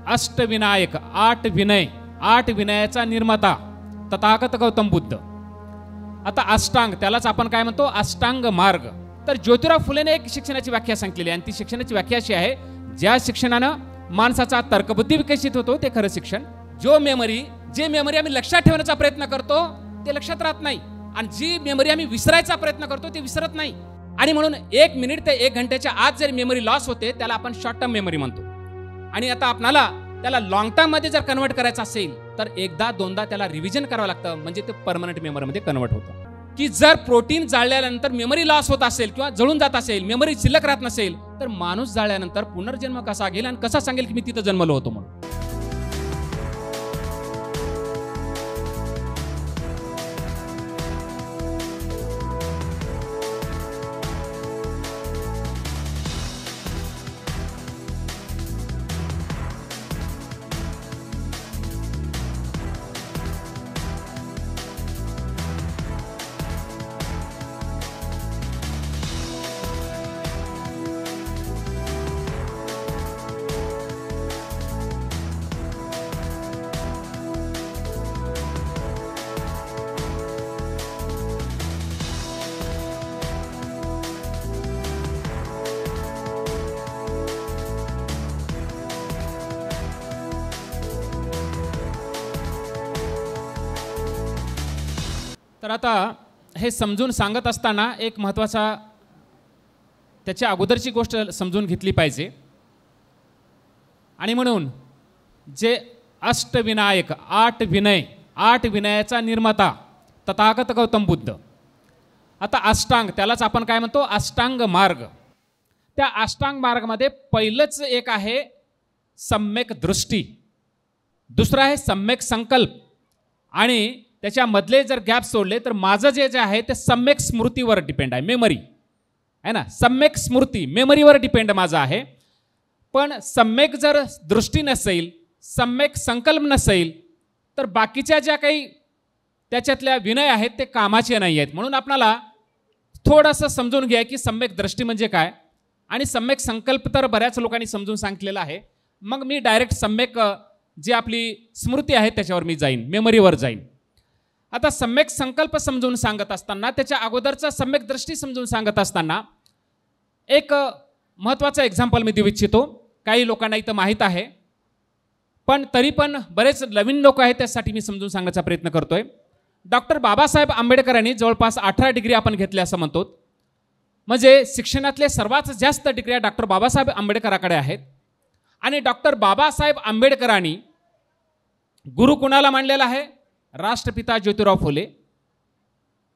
अष्टविनायक, आठ विनय, आठ विनयाचा निर्माता तथागत गौतम बुद्ध. आता अष्टांग, त्यालाच आपण काय म्हणतो, अष्टांग मार्ग. तर ज्योतिराव फुलेने एक शिक्षणाची व्याख्या सांगितलेली आणि ती शिक्षणाची व्याख्या अशी आहे, ज्या शिक्षणानं माणसाचा तर्कबुद्धी विकसित होतो ते खरं शिक्षण. जे मेमरी आम्ही लक्षात ठेवण्याचा प्रयत्न करतो ते लक्षात राहत नाही, आणि जी मेमरी आम्ही विसरायचा प्रयत्न करतो ते विसरत नाही. आणि म्हणून 1 मिनिट ते 1 घंट्याच्या आत जर मेमरी लॉस होते त्याला आपण शॉर्ट टर्म मेमरी म्हणतो. आणि आता आपल्याला त्याला लॉंग टर्म मध्ये जर कन्वर्ट करायचं असेल तर एकदा दोनदा त्याला रिव्हिजन करावं लागतं, म्हणजे ते परमनंट मेमरी मध्ये कन्वर्ट होतं. की जर प्रोटीन जाळल्यानंतर मेमरी लॉस होत असेल किंवा जळून जात असेल, मेमरी शिल्लक राहत नसेल, तर माणूस जाळल्यानंतर पुनर्जन्म कसा घेईल आणि कसा सांगेल की मी तिथं जन्मलो होतो म्हणून. तर आता हे समजून सांगत असताना एक महत्त्वाचा त्याच्या अगोदरची गोष्ट समजून घेतली पाहिजे. आणि म्हणून जे अष्टविनायक, आठ विनय, आठ विनयाचा निर्माता तथागत गौतम बुद्ध. आता अष्टांग, त्यालाच आपण काय म्हणतो, अष्टांग मार्ग. त्या अष्टांग मार्गामध्ये पहिलंच एक आहे सम्यक दृष्टी, दुसरं आहे सम्यक संकल्प, आणि त्याच्यामधले जर गॅप सोडले तर माझं जे आहे ते सम्यक स्मृतीवर डिपेंड आहे, मेमरी आहे ना. सम्यक स्मृती मेमरीवर डिपेंड माझं आहे. पण सम्यक जर दृष्टी नसेल, सम्यक संकल्प नसेल, तर बाकीच्या ज्या काही त्याच्यातल्या विनय आहेत ते कामाचे नाही आहेत. म्हणून आपल्याला थोडंसं समजून घ्या की सम्यक दृष्टी म्हणजे काय, आणि सम्यक संकल्प तर बऱ्याच लोकांनी समजून सांगितलेलं आहे. मग मी डायरेक्ट सम्यक जी आपली स्मृती आहे त्याच्यावर मी जाईन, मेमरीवर जाईन. आता सम्यक संकल्प समजून सांगत असताना, त्याच्या अगोदरचा सम्यक दृष्टी समजून सांगत असताना एक महत्त्वाचं एक्झाम्पल मी देऊ इच्छितो. काही लोकांना इथं माहीत आहे, पण तरी पण बरेच नवीन लोक आहेत त्यासाठी मी समजून सांगण्याचा प्रयत्न करतोय. डॉक्टर बाबासाहेब आंबेडकरांनी जवळपास 18 डिग्री आपण घेतल्या असं म्हणतो. म्हणजे शिक्षणातले सर्वात जास्त डिग्र्या डॉक्टर बाबासाहेब आंबेडकरांकडे आहेत. आणि डॉक्टर बाबासाहेब आंबेडकरांनी गुरु कुणाला मानलेला आहे, राष्ट्रपिता ज्योतिराव फुले,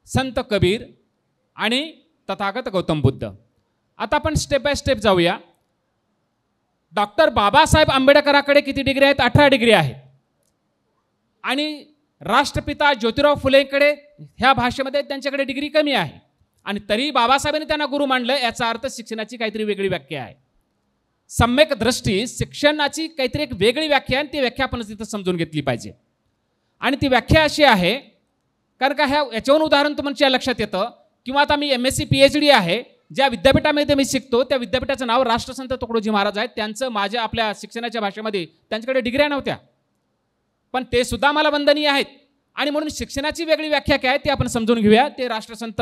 संत कबीर आणि तथागत गौतम बुद्ध. आता आपण स्टेप बाय स्टेप जाऊया. डॉक्टर बाबासाहेब आंबेडकरांकडे किती डिग्री आहेत, 18 डिग्री आहेत. आणि राष्ट्रपिता ज्योतिराव फुलेंकडे ह्या भाषेमध्ये त्यांच्याकडे डिग्री कमी आहे, आणि तरी बाबासाहेबांनी त्यांना गुरु मानलं. याचा अर्थ शिक्षणाची काहीतरी वेगळी व्याख्या आहे. सम्यक दृष्टी शिक्षणाची काहीतरी एक वेगळी व्याख्या आहे, ती व्याख्या आपण तिथं समजून घेतली पाहिजे. आणि ती व्याख्या अशी आहे, कारण का याच्यावरून उदाहरण तुमच्या लक्षात येतं. किंवा आता मी MSc PhD आहे, ज्या विद्यापीठामध्ये मी शिकतो त्या विद्यापीठाचं नाव राष्ट्रसंत तुकडोजी महाराज आहेत. त्यांचं माझ्या आपल्या शिक्षणाच्या भाषेमध्ये त्यांच्याकडे डिग्र्या नव्हत्या, पण ते सुद्धा मला वंदनीय आहेत. आणि म्हणून शिक्षणाची वेगळी व्याख्या काय ते आपण समजून घेऊया. ते राष्ट्रसंत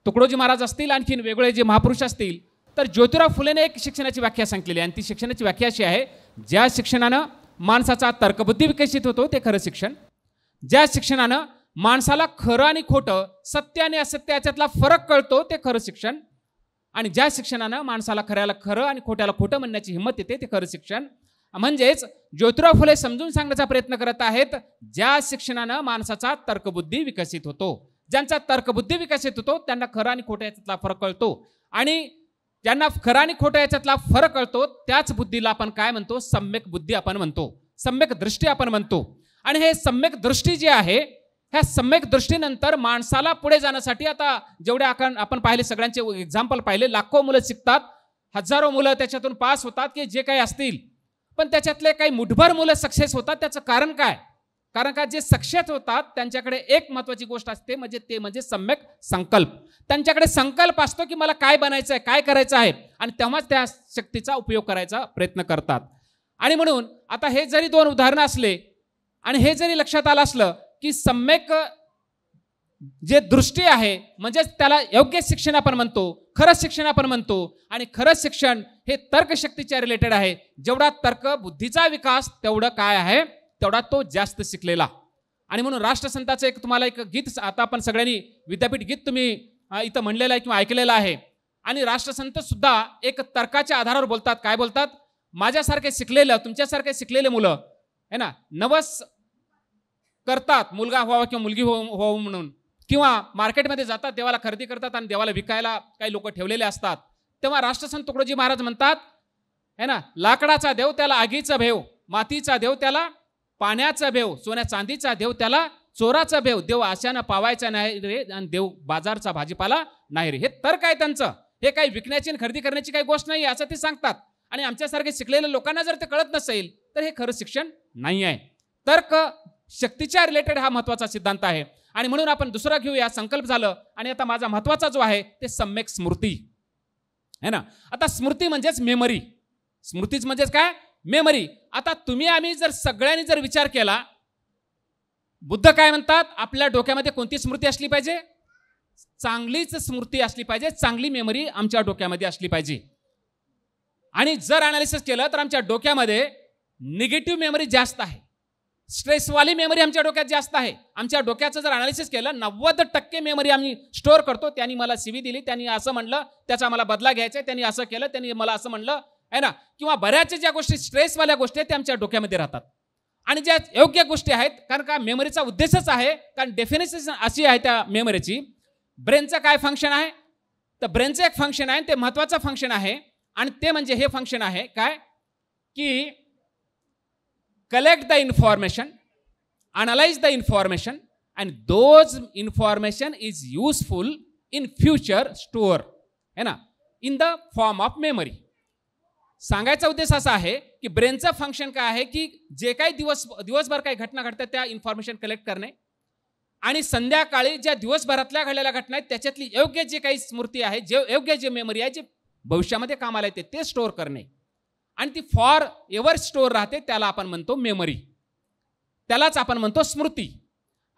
तुकडोजी महाराज असतील, आणखीन वेगळे जे महापुरुष असतील. तर ज्योतिराव फुलेने एक शिक्षणाची व्याख्या सांगितलेली आहे, आणि ती शिक्षणाची व्याख्या अशी आहे, ज्या शिक्षणानं माणसाचा तर्कबुद्धी विकसित होतो ते खरं शिक्षण. ज्या शिक्षणानं माणसाला खरं आणि खोटं, सत्य आणि असत्य याच्यातला फरक कळतो ते खरं शिक्षण. आणि ज्या शिक्षणानं माणसाला खऱ्याला खरं आणि खोट्याला खोटं म्हणण्याची हिंमत येते ते खरं शिक्षण. म्हणजेच ज्योतिराव फुले समजून सांगण्याचा प्रयत्न करत आहेत, ज्या शिक्षणानं माणसाचा तर्कबुद्धी विकसित होतो, ज्यांचा तर्कबुद्धी विकसित होतो त्यांना खरं आणि खोटं याच्यातला फरक कळतो. आणि ज्यांना खरं आणि खोटं याच्यातला फरक कळतो त्याच बुद्धीला आपण काय म्हणतो, सम्यक बुद्धी आपण म्हणतो, सम्यक दृष्टी आपण म्हणतो. आणि हे सम्यक दृष्टी जी आहे, ह्या सम्यक दृष्टीनंतर माणसाला पुढे जाण्यासाठी, आता जेवढे आपण पाहिले सगळ्यांचे एक्झाम्पल पाहिले, लाखो मुलं शिकतात, हजारो मुलं त्याच्यातून पास होतात की जे काही असतील, पण त्याच्यातले काही मुठभर मुलं सक्सेस होतात. त्याचं कारण काय? कारण का जे सक्सेस होतात त्यांच्याकडे एक महत्त्वाची गोष्ट असते, म्हणजे सम्यक संकल्प. त्यांच्याकडे संकल्प असतो की मला काय बनायचं आहे, काय करायचं आहे, आणि तेव्हाच त्या शक्तीचा उपयोग करायचा प्रयत्न करतात. आणि म्हणून आता हे जरी दोन उदाहरणं असले आणि हे जरी लक्षात आलं असलं की सम्यक जे दृष्टी आहे म्हणजेच त्याला योग्य शिक्षण आपण म्हणतो, खरं शिक्षण आपण म्हणतो. आणि खरं शिक्षण हे तर्कशक्तीच्या रिलेटेड आहे. जेवढा तर्क बुद्धीचा विकास तेवढं काय आहे, तेवढा तो जास्त शिकलेला. आणि म्हणून राष्ट्रसंताचं एक तुम्हाला एक गीत आता आपण सगळ्यांनी विद्यापीठ गीत तुम्ही इथं म्हणलेलं आहे किंवा ऐकलेलं आहे. आणि राष्ट्रसंत सुद्धा एक तर्काच्या आधारावर बोलतात. काय बोलतात? माझ्यासारखे शिकलेलं, तुमच्यासारखे शिकलेले मुलं है ना, नवस करतात मुलगा व्हावा किंवा मुलगी व्हावं म्हणून, किंवा मार्केटमध्ये जातात, देवाला खरेदी करतात आणि देवाला विकायला काही लोक ठेवलेले असतात. तेव्हा राष्ट्रसंत तुकडोजी महाराज म्हणतात है ना, लाकडाचा देव त्याला आगीचा भेव, मातीचा देव त्याला पाण्याचा भेव, सोन्या चांदीचा देव त्याला चोराचा भेव, देव आशानं पावायचा नाही रे आणि देव बाजारचा भाजीपाला नाही रे. हे तर्क आहे त्यांचं. हे काही विकण्याची आणि खरेदी करण्याची काही गोष्ट नाही असं ते सांगतात. आणि आमच्यासारखे शिकलेल्या लोकांना जर ते कळत नसेल तर हे खरं शिक्षण नाही आहे. तर्क शक्तीच्या रिलेटेड हा महत्वाचा सिद्धांत आहे. आणि म्हणून आपण दुसरा घेऊया, संकल्प झालं. आणि आता माझा महत्वाचा जो आहे ते सम्यक स्मृती है ना. आता स्मृती म्हणजेच मेमरी, स्मृतीच म्हणजेच काय, मेमरी. आता तुम्ही आम्ही जर सगळ्यांनी जर विचार केला, बुद्ध काय म्हणतात, आपल्या डोक्यामध्ये कोणती स्मृती असली पाहिजे, चांगलीच स्मृती असली पाहिजे, चांगली मेमरी आमच्या डोक्यामध्ये असली पाहिजे. आणि जर अनालिसिस केलं तर आमच्या डोक्यामध्ये निगेटिव्ह मेमरी जास्त आहे, स्ट्रेसवाली मेमरी आमच्या डोक्यात जास्त आहे. आमच्या डोक्याचं जर अनालिसिस केलं 90% मेमरी आम्ही स्टोअर करतो. त्यांनी मला सीवी दिली, त्यांनी असं म्हणलं, त्याचा मला बदला घ्यायचा, त्यांनी असं केलं, त्यांनी मला असं म्हणलं आहे ना, किंवा बऱ्याच ज्या गोष्टी स्ट्रेसवाल्या गोष्टी आहेत त्या आमच्या डोक्यामध्ये राहतात. आणि ज्या योग्य गोष्टी आहेत, कारण का मेमरीचा उद्देशच आहे, कारण डेफिनेशन अशी आहे त्या मेमरीची. ब्रेनचं काय फंक्शन आहे, तर ब्रेनचं एक फंक्शन आहे, ते महत्वाचं फंक्शन आहे. आणि ते म्हणजे हे फंक्शन आहे काय, की collect the information, analyze the information, and those information is useful in future store है ना, in the form of memory. सांगायचा उद्देश असा आहे की ब्रेनचं फंक्शन काय आहे, की जे काही दिवसभर काही घटना घडतात त्या इन्फॉर्मेशन कलेक्ट करणे, आणि संध्याकाळी ज्या दिवसभरातल्या घडलेल्या घटना आहेत त्याच्यातली योग्य जे काही स्मृती आहे, जे योग्य जे मेमरी आहे, जे भविष्यामध्ये कामाला येते ते स्टोअर करणे. आणि ती फॉर एव्हर स्टोअर राहते, त्याला आपण म्हणतो मेमरी, त्यालाच आपण म्हणतो स्मृती.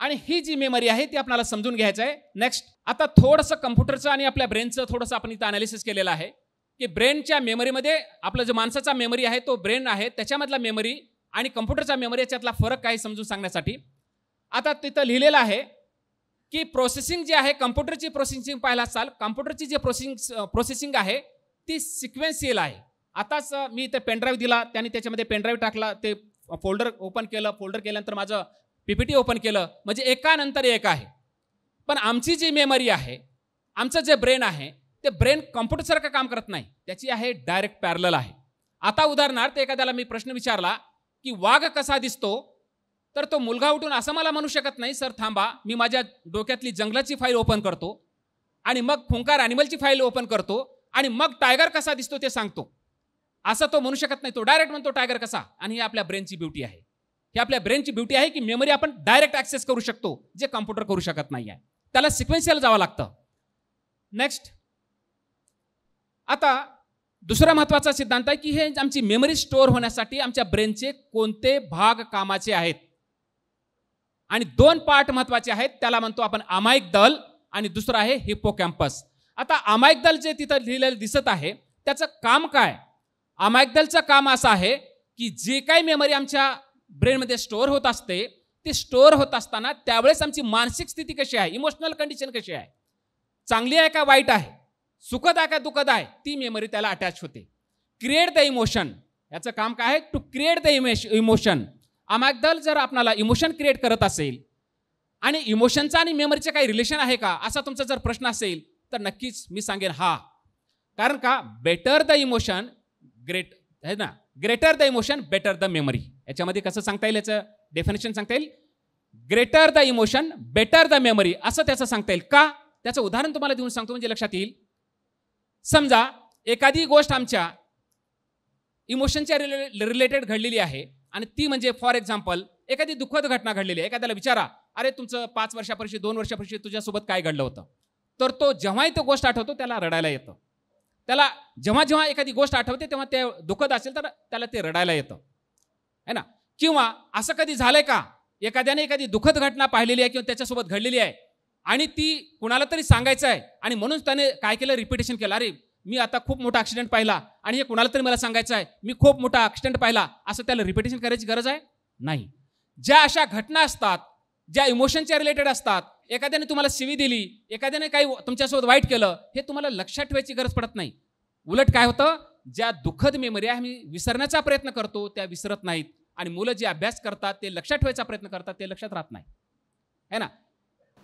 आणि ही जी मेमरी आहे ती आपल्याला समजून घ्यायचं आहे. नेक्स्ट, आता थोडंसं कम्प्युटरचं आणि आपल्या ब्रेनचं थोडंसं आपण इथं अनालिसिस केलेलं आहे, की ब्रेनच्या मेमरीमध्ये आपलं जो माणसाचा मेमरी आहे तो ब्रेन आहे, त्याच्यामधला मेमरी आणि कम्प्युटरचा मेमरी याच्यातला फरक काय समजून सांगण्यासाठी आता तिथं लिहिलेलं आहे की प्रोसेसिंग जे आहे, कम्प्युटरची प्रोसेसिंग पाहायला असाल, कम्प्युटरची जे प्रोसेसिंग आहे ती सिक्वेन्शियल आहे. आताच मी ते पेनड्राईव्ह दिला, त्यांनी त्याच्यामध्ये पेनड्राईव्ह टाकला, ते फोल्डर ओपन केलं, फोल्डर केल्यानंतर माझं PPT ओपन केलं, म्हणजे एकानंतर एक आहे. पण आमची जी मेमरी आहे, आमचं जे ब्रेन आहे, ते ब्रेन कॉम्प्युटरसारखं काम करत नाही, त्याची आहे डायरेक्ट पॅरलल आहे. आता उदाहरणार्थ एखाद्याला मी प्रश्न विचारला की वाघ कसा दिसतो, तर तो मुलगा उठून असं मला म्हणू शकत नाही, सर थांबा मी माझ्या डोक्यातली जंगलाची फाईल ओपन करतो आणि मग खुंकार ॲनिमलची फाईल ओपन करतो आणि मग टायगर कसा दिसतो ते सांगतो, असं तो म्हणू शकत नाही. तो डायरेक्ट म्हणतो टायगर कसा. आणि ही आपल्या ब्रेनची ब्युटी आहे, ही आपल्या ब्रेनची ब्युटी आहे की मेमरी आपण डायरेक्ट ॲक्सेस करू शकतो, जे कम्प्युटर करू शकत नाही आहे, त्याला सिक्वेन्शियल जावं लागतं. नेक्स्ट, आता दुसरा महत्वाचा सिद्धांत आहे की हे आमची मेमरी स्टोअर होण्यासाठी आमच्या ब्रेनचे कोणते भाग कामाचे आहेत. आणि दोन पार्ट महत्वाचे आहेत, त्याला म्हणतो आपण अमायिकदल आणि दुसरा आहे हिप्पोकॅम्पस. आता अमायिकदल जे तिथं लिहिलेलं दिसत आहे त्याचं काम काय, अमायिकदलचं काम असं आहे की जे काही मेमरी आमच्या ब्रेनमध्ये स्टोअर होत असते, ते स्टोअर होत असताना त्यावेळेस आमची मानसिक स्थिती कशी आहे, इमोशनल कंडिशन कशी आहे, चांगली आहे का वाईट आहे, सुखद आहे का दुःखद आहे, ती मेमरी त्याला अटॅच होते. क्रिएट द इमोशन, याचं काम काय आहे, टू क्रिएट द इमोशन. अमायिकदल जर आपल्याला इमोशन क्रिएट करत असेल आणि इमोशनचा आणि मेमरीचं काही रिलेशन आहे का, असा तुमचा जर प्रश्न असेल तर नक्कीच मी सांगेन हा. कारण का बेटर द इमोशन ग्रेट है ना, greater the emotion better the memory. याच्यामध्ये कसं सांगता येईल, याचं डेफिनेशन सांगता येईल, greater the emotion better the memory असं त्याचं सांगता येईल. का, त्याचं उदाहरण तुम्हाला देऊन सांगतो म्हणजे लक्षात येईल. समजा एखादी गोष्ट आमच्या इमोशनच्या रिलेटेड घडलेली आहे आणि ती म्हणजे फॉर एक्झाम्पल एखादी दुःखद घटना घडलेली आहे. एखाद्याला विचारा, अरे तुमचं 5 वर्षापूर्वी 2 वर्षापूर्वी तुझ्यासोबत काय घडलं होतं, तर तो जेव्हाही तो गोष्ट आठवतो त्याला रडायला येतं. त्याला जेव्हा जेव्हा एखादी गोष्ट आठवते तेव्हा ते दुःखद असेल तर त्याला ते रडायला येतं. है ना. किंवा असं कधी झालंय का, एखाद्याने एखादी दुःखद घटना पाहिलेली आहे किंवा त्याच्यासोबत घडलेली आहे आणि ती कुणाला तरी सांगायचं आहे आणि म्हणून त्याने काय केलं, रिपिटेशन केलं. अरे मी आता खूप मोठा ॲक्सिडेंट पाहिला आणि हे कुणाला तरी मला सांगायचं आहे, मी खूप मोठा ॲक्सिडेंट पाहिला, असं त्याला रिपिटेशन करायची गरज आहे नाही. ज्या अशा घटना असतात ज्या इमोशनच्या रिलेटेड असतात, एखाद्याने तुम्हाला शिवी दिली, एखाद्याने काही तुमच्यासोबत वाईट केलं, हे तुम्हाला लक्षात ठेवायची गरज पडत नाही. उलट काय होतं, ज्या दुःखद मेमरी आम्ही विसरण्याचा प्रयत्न करतो त्या विसरत नाहीत आणि मुलं जे अभ्यास करतात ते लक्षात ठेवायचा प्रयत्न करतात ते लक्षात राहत नाही, है ना.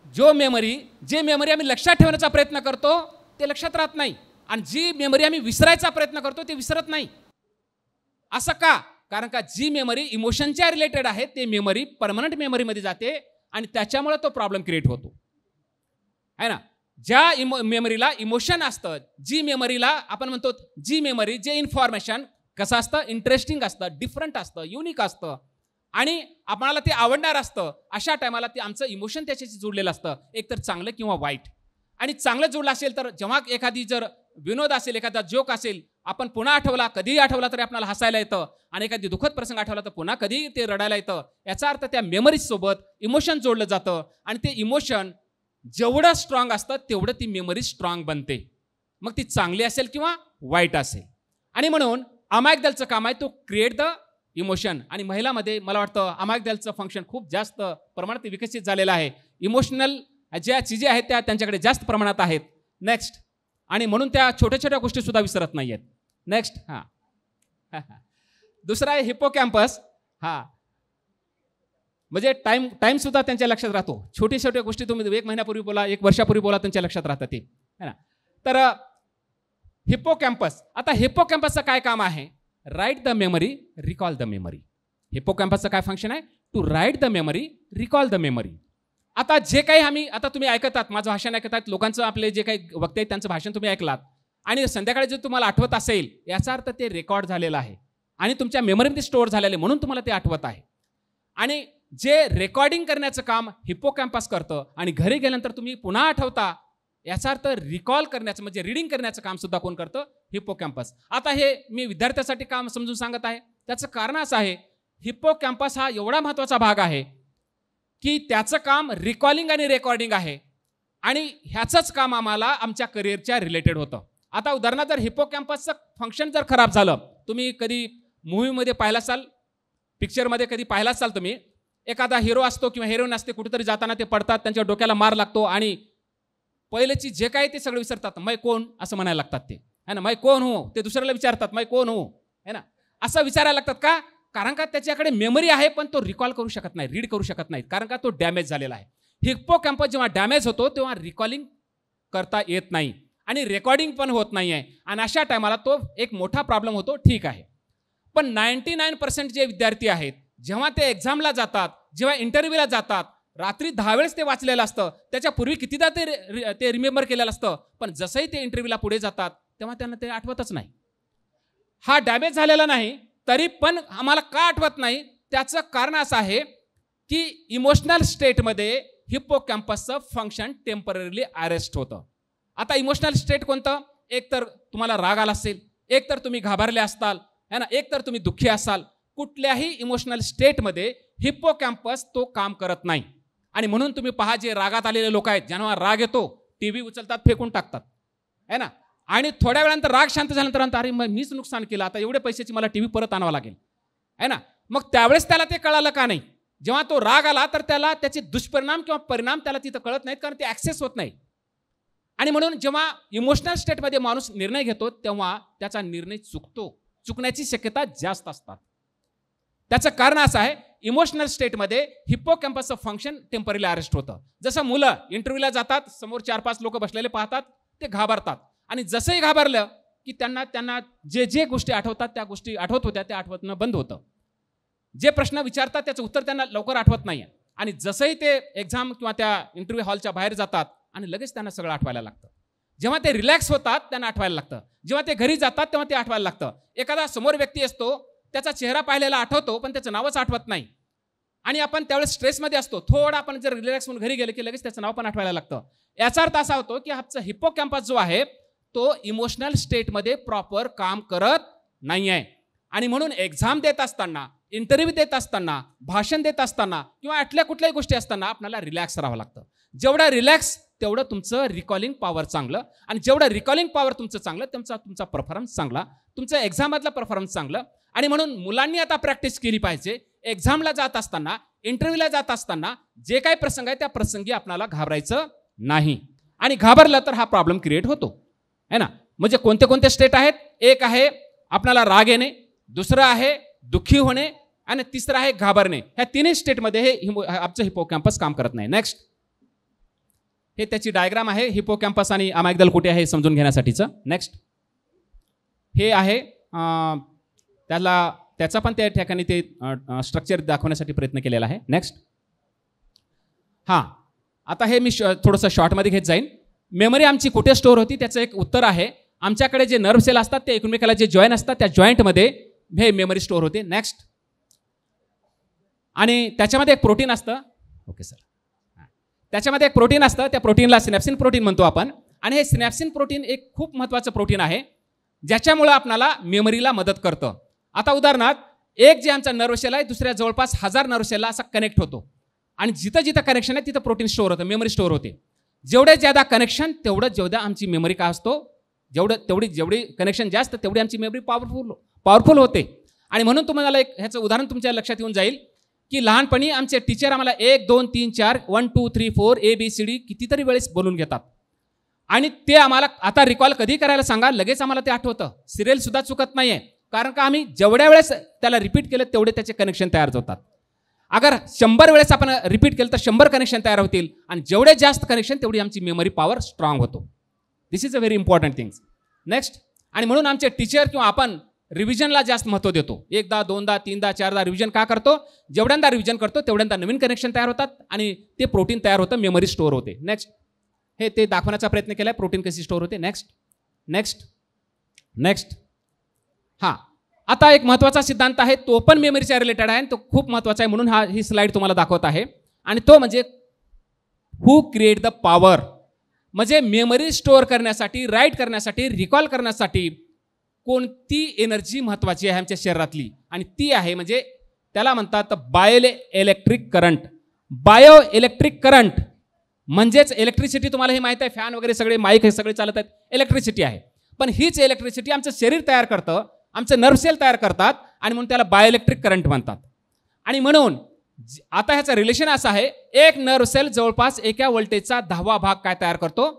जे मेमरी आम्ही लक्षात ठेवण्याचा प्रयत्न करतो ते लक्षात राहत नाही आणि जी मेमरी आम्ही विसरायचा प्रयत्न करतो ते विसरत नाही. असं का? कारण का जी मेमरी इमोशनच्या रिलेटेड आहे ते मेमरी परमनंट मेमरीमध्ये जाते आणि त्याच्यामुळे तो प्रॉब्लेम क्रिएट होतो, है ना. ज्या मेमरीला इमोशन असतं, जी मेमरीला आपण म्हणतो, जी मेमरी जे इन्फॉर्मेशन कसं असतं, इंटरेस्टिंग असतं, डिफरंट असतं, युनिक असतं आणि आपल्याला ते आवडणार असतं, अशा टायमाला ते आमचं इमोशन त्याच्याशी जोडलेलं असतं, एकतर चांगलं किंवा वाईट. आणि चांगलं जोडलं असेल तर जेव्हा एखादी जर विनोद असेल, एखादा जोक असेल, आपण पुन्हा आठवला, कधीही आठवला तरी आपल्याला हसायला येतं आणि एखादी दुःखद प्रसंग आठवला तर पुन्हा कधीही ते रडायला येतं. याचा अर्थ त्या मेमरीजसोबत इमोशन जोडलं जातं आणि ते इमोशन जेवढं स्ट्रॉंग असतं तेवढं ती मेमरी स्ट्रॉंग बनते, मग ती चांगली असेल किंवा वाईट असेल. आणि म्हणून अमायगदलचं काम आहे तो क्रिएट द इमोशन. आणि महिलांमध्ये मला वाटतं अमायगदलचं फंक्शन खूप जास्त प्रमाणात विकसित झालेलं आहे. इमोशनल ज्या चीजे आहेत त्या त्यांच्याकडे जास्त प्रमाणात आहेत. नेक्स्ट. आणि म्हणून त्या छोट्या छोट्या गोष्टी सुद्धा विसरत नाही आहेत. नेक्स्ट. दुसरा आहे हिप्पोकॅम्पस. म्हणजे टाइम सुद्धा त्यांच्या लक्षात राहतो. छोट्या छोट्या गोष्टी तुम्ही 1 महिन्यापूर्वी बोला, 1 वर्षापूर्वी बोला, त्यांच्या लक्षात राहतात ते, है ना. तर हिप्पोकॅम्पस. आता हिप्पोकॅम्पसचं काय काम आहे? Write the memory, recall the memory. हिप्पोकॅम्पसचं काय फंक्शन आहे? To write the memory, recall the memory. आता जे काही आता तुम्ही ऐकतात, माझं भाषण ऐकतात, लोकांचं आपले जे काही वक्ते आहेत त्यांचं भाषण तुम्ही ऐकलात आणि संध्याकाळी जे तुम्हाला आठवत असेल याचा अर्थ ते रेकॉर्ड झालेलं आहे आणि तुमच्या मेमरीमध्ये स्टोअर झालेलं आहे म्हणून तुम्हाला ते आठवत आहे. आणि जे रेकॉर्डिंग करण्याचं काम हिप्पोकॅम्पस करतं आणि घरी गेल्यानंतर तुम्ही पुन्हा आठवता, याचा अर्थ रिकॉल करण्याचं म्हणजे रीडिंग करण्याचं काम सुद्धा कोण करतं? हिप्पोकॅम्पस. आता हे मी विद्यार्थ्यासाठी काम समजून सांगत आहे. त्याचं कारण असं आहे, हिप्पोकॅम्पस हा एवढा महत्त्वाचा भाग आहे की त्याचं काम रिकॉलिंग आणि रेकॉर्डिंग आहे आणि ह्याचंच काम आम्हाला आमच्या करिअरच्या रिलेटेड होतं. आता उदाहरणार्थ जर हिप्पोकॅम्पसचं फंक्शन जर खराब झालं, तुम्ही कधी मूव्हीमध्ये पाहिला असाल, पिक्चरमध्ये कधी पाहिला असाल तुम्ही, एखादा हिरो असतो किंवा हिरोईन असते, कुठेतरी जाताना ते पडतात, त्यांच्या डोक्याला मार लागतो आणि पहिलेची जे काही ते सगळं विसरतात. मै कोण असं म्हणायला लागतात ते, है ना. मै कोण हो, ते दुसऱ्याला विचारतात मै कोण हो, है ना. असं विचारायला लागतात का? कारण का त्याच्याकडे मेमरी आहे पण तो रिकॉल करू शकत नाही, रीड करू शकत नाही, कारण का तो डॅमेज झालेला आहे. हिप्पोकॅम्पस जेव्हा डॅमेज होतो तेव्हा रिकॉलिंग करता येत नाही आणि रेकॉर्डिंग पण होत नाही आहे आणि अशा टायमाला तो एक मोठा प्रॉब्लेम होतो. ठीक आहे, पण 99% जे विद्यार्थी आहेत जेव्हा ते एक्झामला जातात, जेव्हा इंटरव्ह्यूला जातात, रात्री 10 वेळेस ते वाचलेलं असतं, त्याच्यापूर्वी कितीदा ते रिमेंबर केलेलं असतं, पण जसंही ते इंटरव्ह्यूला पुढे जातात तेव्हा त्यांना ते आठवतच नाही. हा डॅमेज झालेला नाही तरी पण आम्हाला का आठवत नाही? त्याचं कारण असं आहे की इमोशनल स्टेटमध्ये हिप्पोकॅम्पसचं फंक्शन टेम्पररीली अरेस्ट होतं. आता इमोशनल स्टेट कोणतं? एक तर तुम्हाला राग आला असेल, एक तर तुम्ही घाबरले असताल, है ना, एक तर तुम्ही दुःखी असाल. कुठल्याही इमोशनल स्टेटमध्ये हिप्पोकॅम्पस तो काम करत नाही आणि म्हणून तुम्ही पहा, जे रागात आलेले लोक आहेत, ज्यांना राग येतो टीव्ही उचलतात, फेकून टाकतात, है ना. आणि थोड्या वेळानंतर राग शांत झाल्यानंतर अरे मग मीच नुकसान केलं, आता एवढे पैशाची मला टीव्ही परत आणावा लागेल, है ना. मग त्यावेळेस त्याला ते कळालं का नाही? जेव्हा तो राग आला तर त्याला त्याचे दुष्परिणाम किंवा परिणाम त्याला तिथं कळत नाहीत, कारण ते ॲक्सेस होत नाही. आणि म्हणून जेव्हा इमोशनल स्टेटमध्ये माणूस निर्णय घेतो तेव्हा त्याचा निर्णय चुकण्याची शक्यता जास्त असतात. त्याचं कारण असं आहे, इमोशनल स्टेटमध्ये हिप्पोकॅम्पसचं फंक्शन टेम्पररी अरेस्ट होतं. जसं मुलं इंटरव्ह्यूला जातात, समोर 4-5 लोक बसलेले पाहतात, ते घाबरतात आणि जसंही घाबरलं की त्यांना जे गोष्टी आठवतात त्या गोष्टी आठवत होत्या त्या आठवणं बंद होतं. जे प्रश्न विचारतात त्याचं उत्तर त्यांना लवकर आठवत नाही आणि जसंही ते एक्झाम किंवा त्या इंटरव्ह्यू हॉलच्या बाहेर जातात आणि लगेच त्यांना सगळं आठवायला लागतं. जेव्हा ते रिलॅक्स होतात त्यांना आठवायला लागतं, जेव्हा ते घरी जातात तेव्हा ते आठवायला लागतं. एखादा समोर व्यक्ती असतो, त्याचा चेहरा पाहिलेला आठवतो पण त्याचं नावच आठवत नाही आणि आपण त्यावेळेस स्ट्रेसमध्ये असतो, थोडं आपण जर रिलॅक्स म्हणून घरी गेले की लगेच त्याचं नाव पण आठवायला लागतं. याचा अर्थ असा होतो की आमचा हिप्पोकॅम्पस जो आहे तो इमोशनल स्टेटमध्ये प्रॉपर काम करत नाही आहे आणि म्हणून एक्झाम देत असताना इंटरव्ह्यू देत असताना, भाषण देत असताना किंवा आटल्या कुठल्याही गोष्टी असताना आपल्याला रिलॅक्स राहावं लागतं. जेवढा रिलॅक्स तेवढं तुमचं रिकॉलिंग पॉवर चांगलं, आणि जेवढं रिकॉलिंग पॉवर तुमचं चांगलं तुमचा परफॉर्मन्स चांगला, तुमचा एक्झाममधला परफॉर्मन्स चांगलं. आणि म्हणून मुलांनी आता प्रॅक्टिस केली पाहिजे. एक्झामला जात असताना, इंटरव्ह्यूला जात असताना जे काही प्रसंग आहे त्या प्रसंगी आपल्याला घाबरायचं नाही. आणि घाबरलं तर हा प्रॉब्लेम क्रिएट होतो, है ना. म्हणजे कोणते कोणते स्टेट आहेत? एक आहे आपल्याला राग येणे, दुसरं आहे दुःखी होणे, आणि तिसरं आहे घाबरणे. ह्या तिन्ही स्टेटमध्ये हे आमचं हिपोकॅम्पस काम करत नाही. नेक्स्ट, हे त्याची डायग्राम आहे हिपोकॅम्पस आणि अमायगदल कुठे आहे समजून घेण्यासाठीचं. नेक्स्ट, हे आहे त्याचा पण त्या ठिकाणी ते स्ट्रक्चर दाखवण्यासाठी प्रयत्न केलेला आहे. नेक्स्ट, हां, आता हे मी थोडंसं शॉर्टमध्ये घेत जाईन. मेमरी आमची कुठे स्टोअर होती त्याचं एक उत्तर आहे. आमच्याकडे जे नर्व्ह सेल असतात ते एकमेकाला जे जॉईन असतात त्या जॉईंटमध्ये हे मेमरी स्टोअर होते. नेक्स्ट, आणि त्याच्यामध्ये एक प्रोटीन असतं. ओके सर, त्याच्यामध्ये एक प्रोटीन असतं, त्या प्रोटीनला सिनॅप्सिन प्रोटीन म्हणतो आपण. आणि हे सिनॅप्सिन प्रोटीन एक खूप महत्त्वाचं प्रोटीन आहे ज्याच्यामुळं आपल्याला मेमरीला मदत करतं. आता उदाहरणार्थ, एक जे आमचा नर्व्ह सेल आहे दुसऱ्या जवळपास 1000 नर्व्ह सेलला असा कनेक्ट होतो, आणि जिथं जिथं कनेक्शन आहे तिथं प्रोटीन स्टोअर होतं, मेमरी स्टोअर होते. जेवढे ज्यादा कनेक्शन जेवढं आमची मेमरी काय असतो, जेवढी कनेक्शन जास्त तेवढी आमची मेमरी पॉवरफुल होते. आणि म्हणून तुम्हाला एक ह्याचं उदाहरण तुमच्या लक्षात येऊन जाईल की लहानपणी आमचे टीचर आम्हाला 1 2 3 4 1 2 3 4 ABCD कितीतरी वेळेस बोलून घेतात, आणि ते आम्हाला आता रिकॉल कधी करायला सांगा लगेच आम्हाला ते आठवतं. सिरियल सुद्धा चुकत नाहीये, कारण का आम्ही जेवढ्या वेळेस त्याला रिपीट केलं तेवढे त्याचे कनेक्शन तयार होतात. अगर 100 वेळेस आपण रिपीट केलं तर 100 कनेक्शन तयार होतील, आणि जेवढे जास्त कनेक्शन तेवढी आमची मेमरी पॉवर स्ट्रॉंग होतो. This is a very important things. Next, आणि म्हणून आमचे टीचर किंवा आपण रिव्हिजनला जास्त महत्त्व देतो. 1दा 2दा 3दा 4दा रिव्हिजन का करतो? जेवढ्यांदा रिव्हिजन करतो तेवढ्यांदा नवीन कनेक्शन तयार होतात आणि ते प्रोटीन तयार होतं, मेमरी स्टोअर होते. नेक्स्ट, हे ते दाखवण्याचा प्रयत्न केला आहे प्रोटीन कशी स्टोअर होते. नेक्स्ट नेक्स्ट नेक्स्ट हां, आता एक महत्त्वाचा सिद्धांत आहे, तो पण मेमरीच्या रिलेटेड आहे, तो खूप महत्त्वाचा आहे, म्हणून ही स्लाइड तुम्हाला दाखवत आहे. आणि तो म्हणजे हू क्रिएट द पॉवर. म्हणजे मेमरी स्टोअर करण्यासाठी, राईट करण्यासाठी, रिकॉल करण्यासाठी कोणती एनर्जी महत्त्वाची आहे आमच्या शरीरातली, आणि ती आहे म्हणजे त्याला म्हणतात bio electric current. Bio electric current म्हणजेच इलेक्ट्रिसिटी. तुम्हाला हे माहीत आहे, फॅन वगैरे सगळे माईक हे सगळे चालत आहेत, इलेक्ट्रिसिटी आहे. पण हीच इलेक्ट्रिसिटी आमचं शरीर तयार करतं, आमचं नर्व्ह सेल तयार करतात, आणि म्हणून त्याला बायो इलेक्ट्रिक करंट म्हणतात. आणि म्हणून आता ह्याचं रिलेशन असं आहे, एक नर्व्ह सेल जवळपास एका व्होल्टेजचा 10वा भाग काय तयार करतो?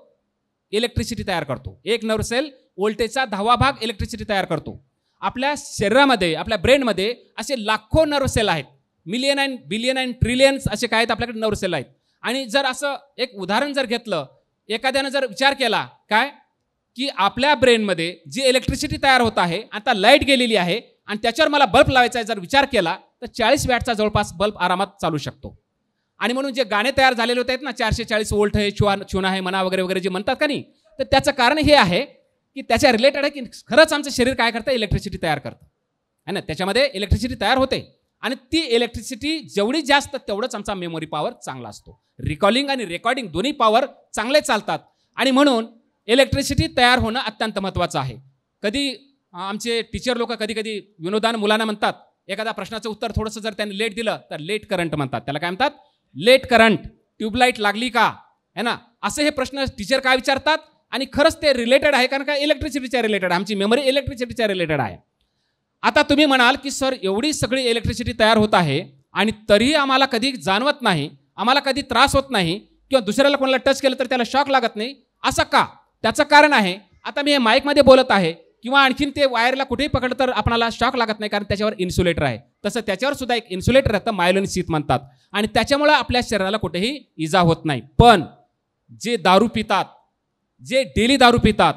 इलेक्ट्रिसिटी तयार करतो. एक नर्व्ह सेल व्होल्टेजचा 10वा भाग इलेक्ट्रिसिटी तयार करतो. आपल्या शरीरामध्ये, आपल्या ब्रेनमध्ये असे लाखो नर्व्ह सेल आहेत, million and billion and trillions असे काय आहेत आपल्याकडे नर्व्ह सेल आहेत. आणि जर असं एक उदाहरण जर घेतलं, एखाद्यानं जर विचार केला काय की आपल्या ब्रेनमध्ये जी इलेक्ट्रिसिटी तयार होत आहे, आता लाईट गेलेली आहे आणि त्याच्यावर मला बल्ब लावायचा आहे, जर विचार केला तर 40 वॅटचा जवळपास बल्ब आरामात चालू शकतो. आणि म्हणून जे गाणे तयार झालेले होते ना, 440 वोल्ट आहे, चुना आहे म्हणा वगैरे वगैरे जे म्हणतात का नाही, तर त्याचं कारण हे आहे की त्याच्या रिलेटेड आहे की खरंच आमचं शरीर काय करतं, इलेक्ट्रिसिटी तयार करतं आहे ना. त्याच्यामध्ये इलेक्ट्रिसिटी तयार होते, आणि ती इलेक्ट्रिसिटी जेवढी जास्त तेवढंच आमचा मेमरी पॉवर चांगला असतो. रिकॉलिंग आणि रेकॉर्डिंग दोन्ही पॉवर चांगले चालतात, आणि म्हणून इलेक्ट्रिसिटी तयार होणं अत्यंत महत्त्वाचं आहे. कधी आमचे टीचर लोक कधी कधी विनोदानं मुलांना म्हणतात, एखाद्या प्रश्नाचं उत्तर थोडंसं जर त्यांनी लेट दिलं तर लेट करंट म्हणतात. त्याला काय म्हणतात? Late current. ट्यूबलाईट लागली का, है ना, असे हे प्रश्न टीचर काय विचारतात, आणि खरंच ते रिलेटेड आहे, कारण का इलेक्ट्रिसिटीच्या रिलेटेड आहे, आमची मेमरी इलेक्ट्रिसिटीच्या रिलेटेड आहे. आता तुम्ही म्हणाल की सर एवढी सगळी इलेक्ट्रिसिटी तयार होत आहे आणि तरीही आम्हाला कधी जाणवत नाही, आम्हाला कधी त्रास होत नाही, किंवा दुसऱ्याला कोणाला टच केलं तर त्याला शॉक लागत नाही, असं का? त्याचं कारण आहे, आता मी हे माईकमध्ये बोलत आहे किंवा आणखीन ते वायरला कुठेही पकडलं तर आपल्याला शॉक लागत नाही, कारण त्याच्यावर इन्सुलेटर आहे. तसं त्याच्यावर सुद्धा एक इन्सुलेटर राहतं, मायलिन शीथ म्हणतात, आणि त्याच्यामुळं आपल्या शरीराला कुठेही इजा होत नाही. पण जे दारू पितात, जे डेली दारू पितात,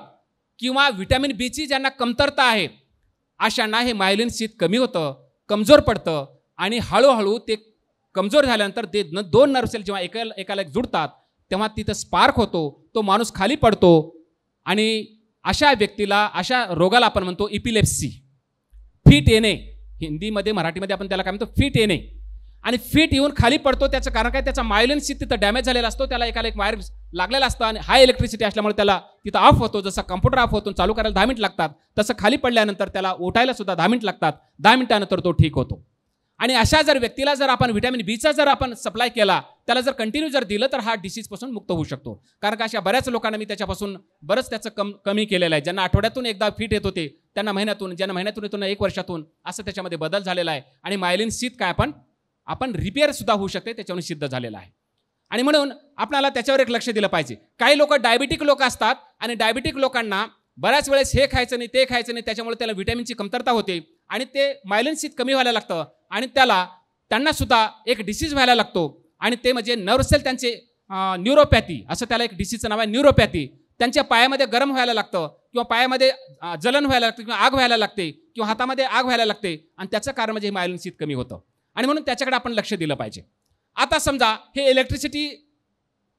किंवा व्हिटॅमिन बीची ज्यांना कमतरता आहे, अशांना हे मायलिन शीथ कमी होतं, कमजोर पडतं, आणि हळूहळू ते कमजोर झाल्यानंतर ते 2 नर्व्ह सेल जेव्हा एकाला जुडतात तेव्हा तिथं स्पार्क होतो, तो माणूस खाली पडतो, आणि अशा व्यक्तीला, अशा रोगाला आपण म्हणतो इपिलेप्सी, फिट येणे. हिंदीमध्ये मराठीमध्ये आपण त्याला काय म्हणतो? फिट येणे. आणि फिट येऊन खाली पडतो, त्याचं कारण काय? त्याचा मायलिन शीथ तिथं डॅमेज झालेला असतो, त्याला एकाला एक वायर लागलेला असतं, आणि हाय इलेक्ट्रिसिटी असल्यामुळे त्याला तिथं ऑफ होतो. जसं कम्प्युटर ऑफ होतो, चालू करायला 10 मिनिट लागतात, तसं खाली पडल्यानंतर त्याला उठायला सुद्धा 10 मिनिट लागतात. 10 मिनिटानंतर तो ठीक होतो. आणि अशा जर व्यक्तीला जर आपण व्हिटॅमिन बीचा जर आपण सप्लाय केला, त्याला जर कंटिन्यू जर दिलं तर हा डिसीजपासून मुक्त होऊ शकतो. कारण का अशा बऱ्याच लोकांना मी त्याच्यापासून बरंच त्याचं कमी केलेलं आहे. ज्यांना आठवड्यातून एकदा फिट येत होते त्यांना महिन्यातून, ज्यांना महिन्यातून येतो ना 1 वर्षातून, असं त्याच्यामध्ये बदल झालेला आहे. आणि मायलिन शीथ काय आपण रिपेअर सुद्धा होऊ शकते, त्याच्यावरून सिद्ध झालेलं आहे. आणि म्हणून आपल्याला त्याच्यावर एक लक्ष दिलं पाहिजे. काही लोक डायबिटिक लोक असतात आणि डायबिटिक लोकांना बऱ्याच वेळेस हे खायचं नाही, ते खायचं नाही, त्याच्यामुळे त्याला व्हिटॅमिनची कमतरता होते आणि ते मायलिन शीथ कमी व्हायला लागतं आणि त्यांना सुद्धा एक डिसीज व्हायला लागतो. आणि ते म्हणजे नर्व सेल त्यांचे न्यूरोपॅथी, असं त्याला एक डिसीजचं नाव आहे, न्यूरोपॅथी. त्यांच्या पायामध्ये गरम व्हायला लागतं किंवा पायामध्ये जलन व्हायला लागतं किंवा आग व्हायला लागते किंवा हातामध्ये आग व्हायला लागते आणि त्याचं कारण म्हणजे मायलिन शीथ कमी होतं. आणि म्हणून त्याच्याकडे आपण लक्ष दिलं पाहिजे. आता समजा हे इलेक्ट्रिसिटी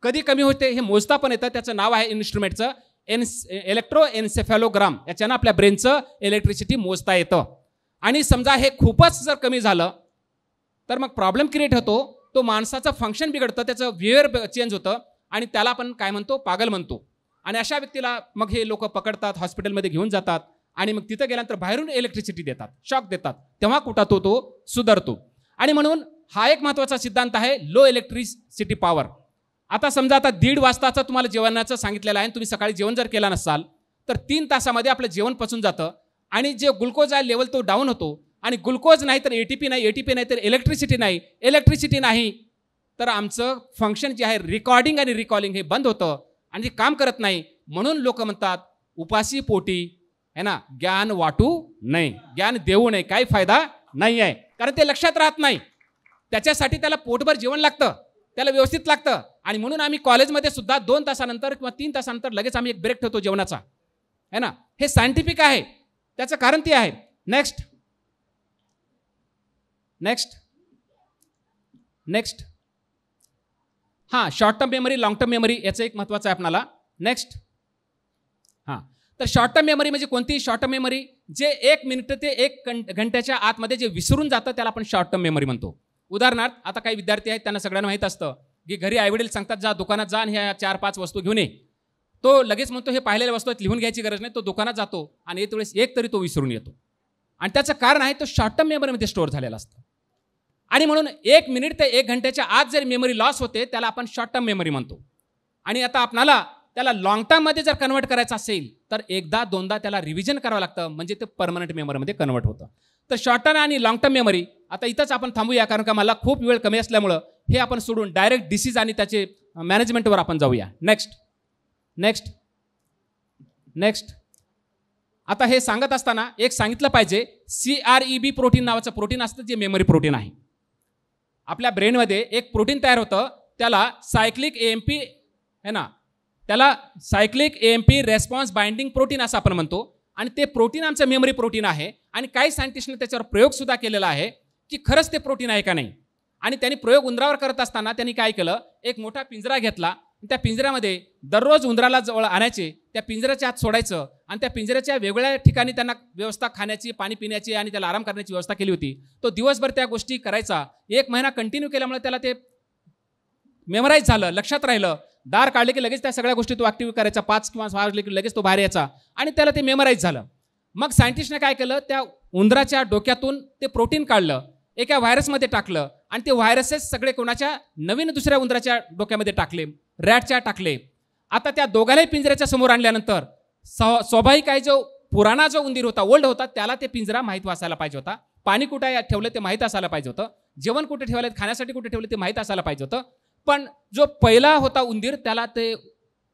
कधी कमी होते हे मोजता पण येतं. त्याचं नाव आहे इन्स्ट्रुमेंटचं इलेक्ट्रोएन्सेफॅलोग्राम. याच्यानं आपल्या ब्रेनचं इलेक्ट्रिसिटी मोजता येतं. आणि समजा हे खूपच जर कमी झालं तर मग प्रॉब्लेम क्रिएट होतो. तो माणसाचं फंक्शन बिघडतं, त्याचं बिहेवियर चेंज होतं आणि त्याला आपण काय म्हणतो, पागल म्हणतो. आणि अशा व्यक्तीला मग हे लोक पकडतात, हॉस्पिटलमध्ये घेऊन जातात आणि मग तिथं गेल्यानंतर बाहेरून इलेक्ट्रिसिटी देतात, शॉक देतात. तेव्हा कुठं तो सुधारतो. आणि म्हणून हा एक महत्त्वाचा सिद्धांत आहे, लो इलेक्ट्रिसिटी पॉवर. आता समजा आता 1:30 वाजताचं तुम्हाला जेवणाचं सांगितलेलं आहे. तुम्ही सकाळी जेवण जर केला नसाल तर 3 तासामध्ये आपलं जेवण पचून जातं आणि जे ग्लुकोज आहे लेवल तो डाऊन होतो. आणि ग्लुकोज नाही तर एटीपी नाही तर इलेक्ट्रिसिटी नाही तर आमचं फंक्शन जे आहे रिकॉर्डिंग आणि रिकॉलिंग हे बंद होतं आणि ते काम करत नाही. म्हणून लोक म्हणतात उपाशी पोटी आहे ना ज्ञान वाटू नये, ज्ञान देऊ नये, काही फायदा नाही आहे. कारण ते लक्षात राहत नाही. त्याच्यासाठी त्याला पोटभर जेवण लागतं, त्याला व्यवस्थित लागतं. आणि म्हणून आम्ही कॉलेजमध्ये सुद्धा 2 तासानंतर किंवा 3 तासानंतर लगेच आम्ही एक ब्रेक ठेवतो जेवणाचा, है ना. हे सायंटिफिक आहे, त्याचं कारण ते आहे. नेक्स्ट हां, short term memory, long term memory याचं एक महत्त्वाचं आहे आपल्याला. नेक्स्ट हां, तर शॉर्ट टर्म मेमरी म्हणजे कोणती? शॉर्ट टर्म मेमरी जे 1 मिनिट ते 1 घंट्याच्या आतमध्ये जे विसरून जातं त्याला आपण शॉर्ट टर्म मेमरी म्हणतो. उदाहरणार्थ आता काही विद्यार्थी आहेत त्यांना सगळ्यांना माहीत असतं की घरी आईवडील सांगतात जा दुकानात जा आणि ह्या 4-5 वस्तू घेऊन ये. तो लगेच म्हणतो हे पाहिलेल्या वस्तू आहेत, लिहून घ्यायची गरज नाही. तो दुकानात जातो आणि येत वेळेस एक तरी तो विसरून येतो. आणि त्याचं कारण आहे तो शॉर्ट टर्म मेमरीमध्ये स्टोअर झालेला असतं. आणि म्हणून 1 मिनिट ते 1 घंट्याच्या आत जर मेमरी लॉस होते त्याला आपण शॉर्ट टर्म मेमरी म्हणतो. आणि आता आपल्याला त्याला लॉंग टर्ममध्ये जर कन्वर्ट करायचं असेल तर 1-2दा त्याला रिव्हिजन करावं लागतं, म्हणजे ते परमनंट मेमरीमध्ये कन्वर्ट होतं. तर शॉर्ट टर्म आणि लॉंग टर्म मेमरी आता इथंच आपण थांबूया, कारण का मला खूप वेळ कमी असल्यामुळं हे आपण सोडून डायरेक्ट डिसीज आणि त्याचे मॅनेजमेंटवर आपण जाऊया. नेक्स्ट आता हे सांगत असताना एक सांगितलं पाहिजे, CREB प्रोटीन नावाचं प्रोटीन असतं जे मेमरी प्रोटीन आहे. आपल्या ब्रेनमध्ये एक प्रोटीन तयार होतं त्याला सायक्लिक AMP आहे ना, त्याला cyclic AMP response binding protein असं आपण म्हणतो. आणि ते प्रोटीन आमचं मेमरी प्रोटीन आहे. आणि काही सायंटिस्टने त्याच्यावर प्रयोग सुद्धा केलेला आहे की खरंच ते प्रोटीन आहे का नाही. आणि त्यांनी प्रयोग उंदरावर करत असताना त्यांनी काय केलं, एक मोठा पिंजरा घेतला, त्या पिंजऱ्यामध्ये दररोज उंदराला जवळ आणायचे, त्या पिंजऱ्याच्या आत सोडायचं आणि त्या पिंजऱ्याच्या वेगवेगळ्या ठिकाणी त्यांना व्यवस्था, खाण्याची, पाणी पिण्याची आणि त्याला आराम करण्याची व्यवस्था केली होती. तो दिवसभर त्या गोष्टी करायचा. 1 महिना कंटिन्यू केल्यामुळे त्याला ते मेमराईज झालं, लक्षात राहिलं. दार काढले की लगेच त्या सगळ्या गोष्टी तो ॲक्टिव्ह करायचा, 5 किंवा 6 वाजले की लगेच तो बाहेर यायचा आणि त्याला ते मेमराईज झालं. मग सायंटिस्टने काय केलं, त्या उंदराच्या डोक्यातून ते प्रोटीन काढलं, एका व्हायरसमध्ये टाकलं आणि ते व्हायरसेस सगळे कोणाच्या नवीन दुसऱ्या उंदराच्या डोक्यामध्ये टाकले, रॅटच्या टाकले. आता त्या दोघांनाही पिंजऱ्याच्या समोर आणल्यानंतर स्वाभाविक आहे, जो पुराणा जो उंदीर होता, ओल्ड होता, त्याला ते पिंजरा माहीत असायला पाहिजे होता. पाणी कुठे ठेवलं ते माहीत असायला पाहिजे होतं. जेवण कुठे ठेवलं, खाण्यासाठी कुठे ठेवलं ते माहीत असायला पाहिजे होतं. पण जो पहिला होता उंदीर त्याला ते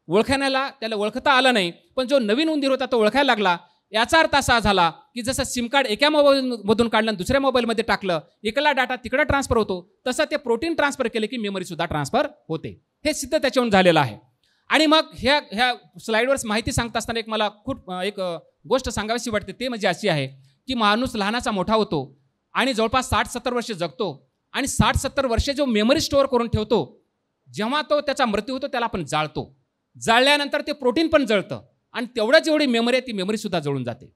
त्याला ओळखता आलं नाही. पण जो नवीन उंदीर होता तो ओळखायला लागला. याचा अर्थ असा झाला की जसं सिम कार्ड एका मोबाईलमधून काढलं आणि दुसऱ्या मोबाईलमध्ये टाकलं, इकडला डाटा तिकडे ट्रान्सफर होतो, तसं ते प्रोटीन ट्रान्सफर केले की मेमरी सुद्धा ट्रान्सफर होते. हे सिद्ध त्याच्यावरून झालेलं आहे. आणि मग ह्या स्लाईडवर माहिती सांगत असताना मला खूप एक गोष्ट सांगावीशी वाटते. ते म्हणजे अशी आहे की माणूस लहानाचा मोठा होतो आणि जवळपास 60-70 वर्ष जगतो आणि 60-70 वर्षे जो मेमरी स्टोअर करून ठेवतो, जेव्हा तो त्याचा मृत्यू होतो त्याला आपण जाळतो. जाळल्यानंतर ते प्रोटीन पण जळतं आणि तेवढं जेवढी मेमरी आहे ती मेमरी सुद्धा जळून जाते.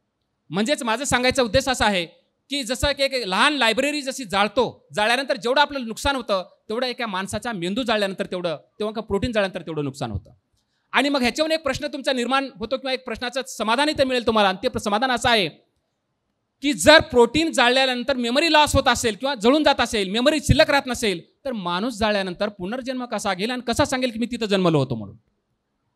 म्हणजेच माझं सांगायचा उद्देश असा आहे की जसं की एक लहान लायब्ररी जशी जाळतो, जाळल्यानंतर जेवढं आपलं नुकसान होतं तेवढं एका माणसाचा मेंदू जाळल्यानंतर तेव्हा प्रोटीन जाळल्यानंतर तेवढं नुकसान होतं. आणि मग ह्याच्यावरून एक प्रश्न तुमचा निर्माण होतो किंवा एक प्रश्नाचं समाधानही तर मिळेल तुम्हाला. आणि ते समाधान असं आहे की जर प्रोटीन जाळल्यानंतर मेमरी लॉस होत असेल किंवा जळून जात असेल, मेमरी शिल्लक राहत नसेल, तर माणूस जाळल्यानंतर पुनर्जन्म कसा घेईल आणि कसा सांगेल की मी तिथं जन्मलो होतो म्हणून,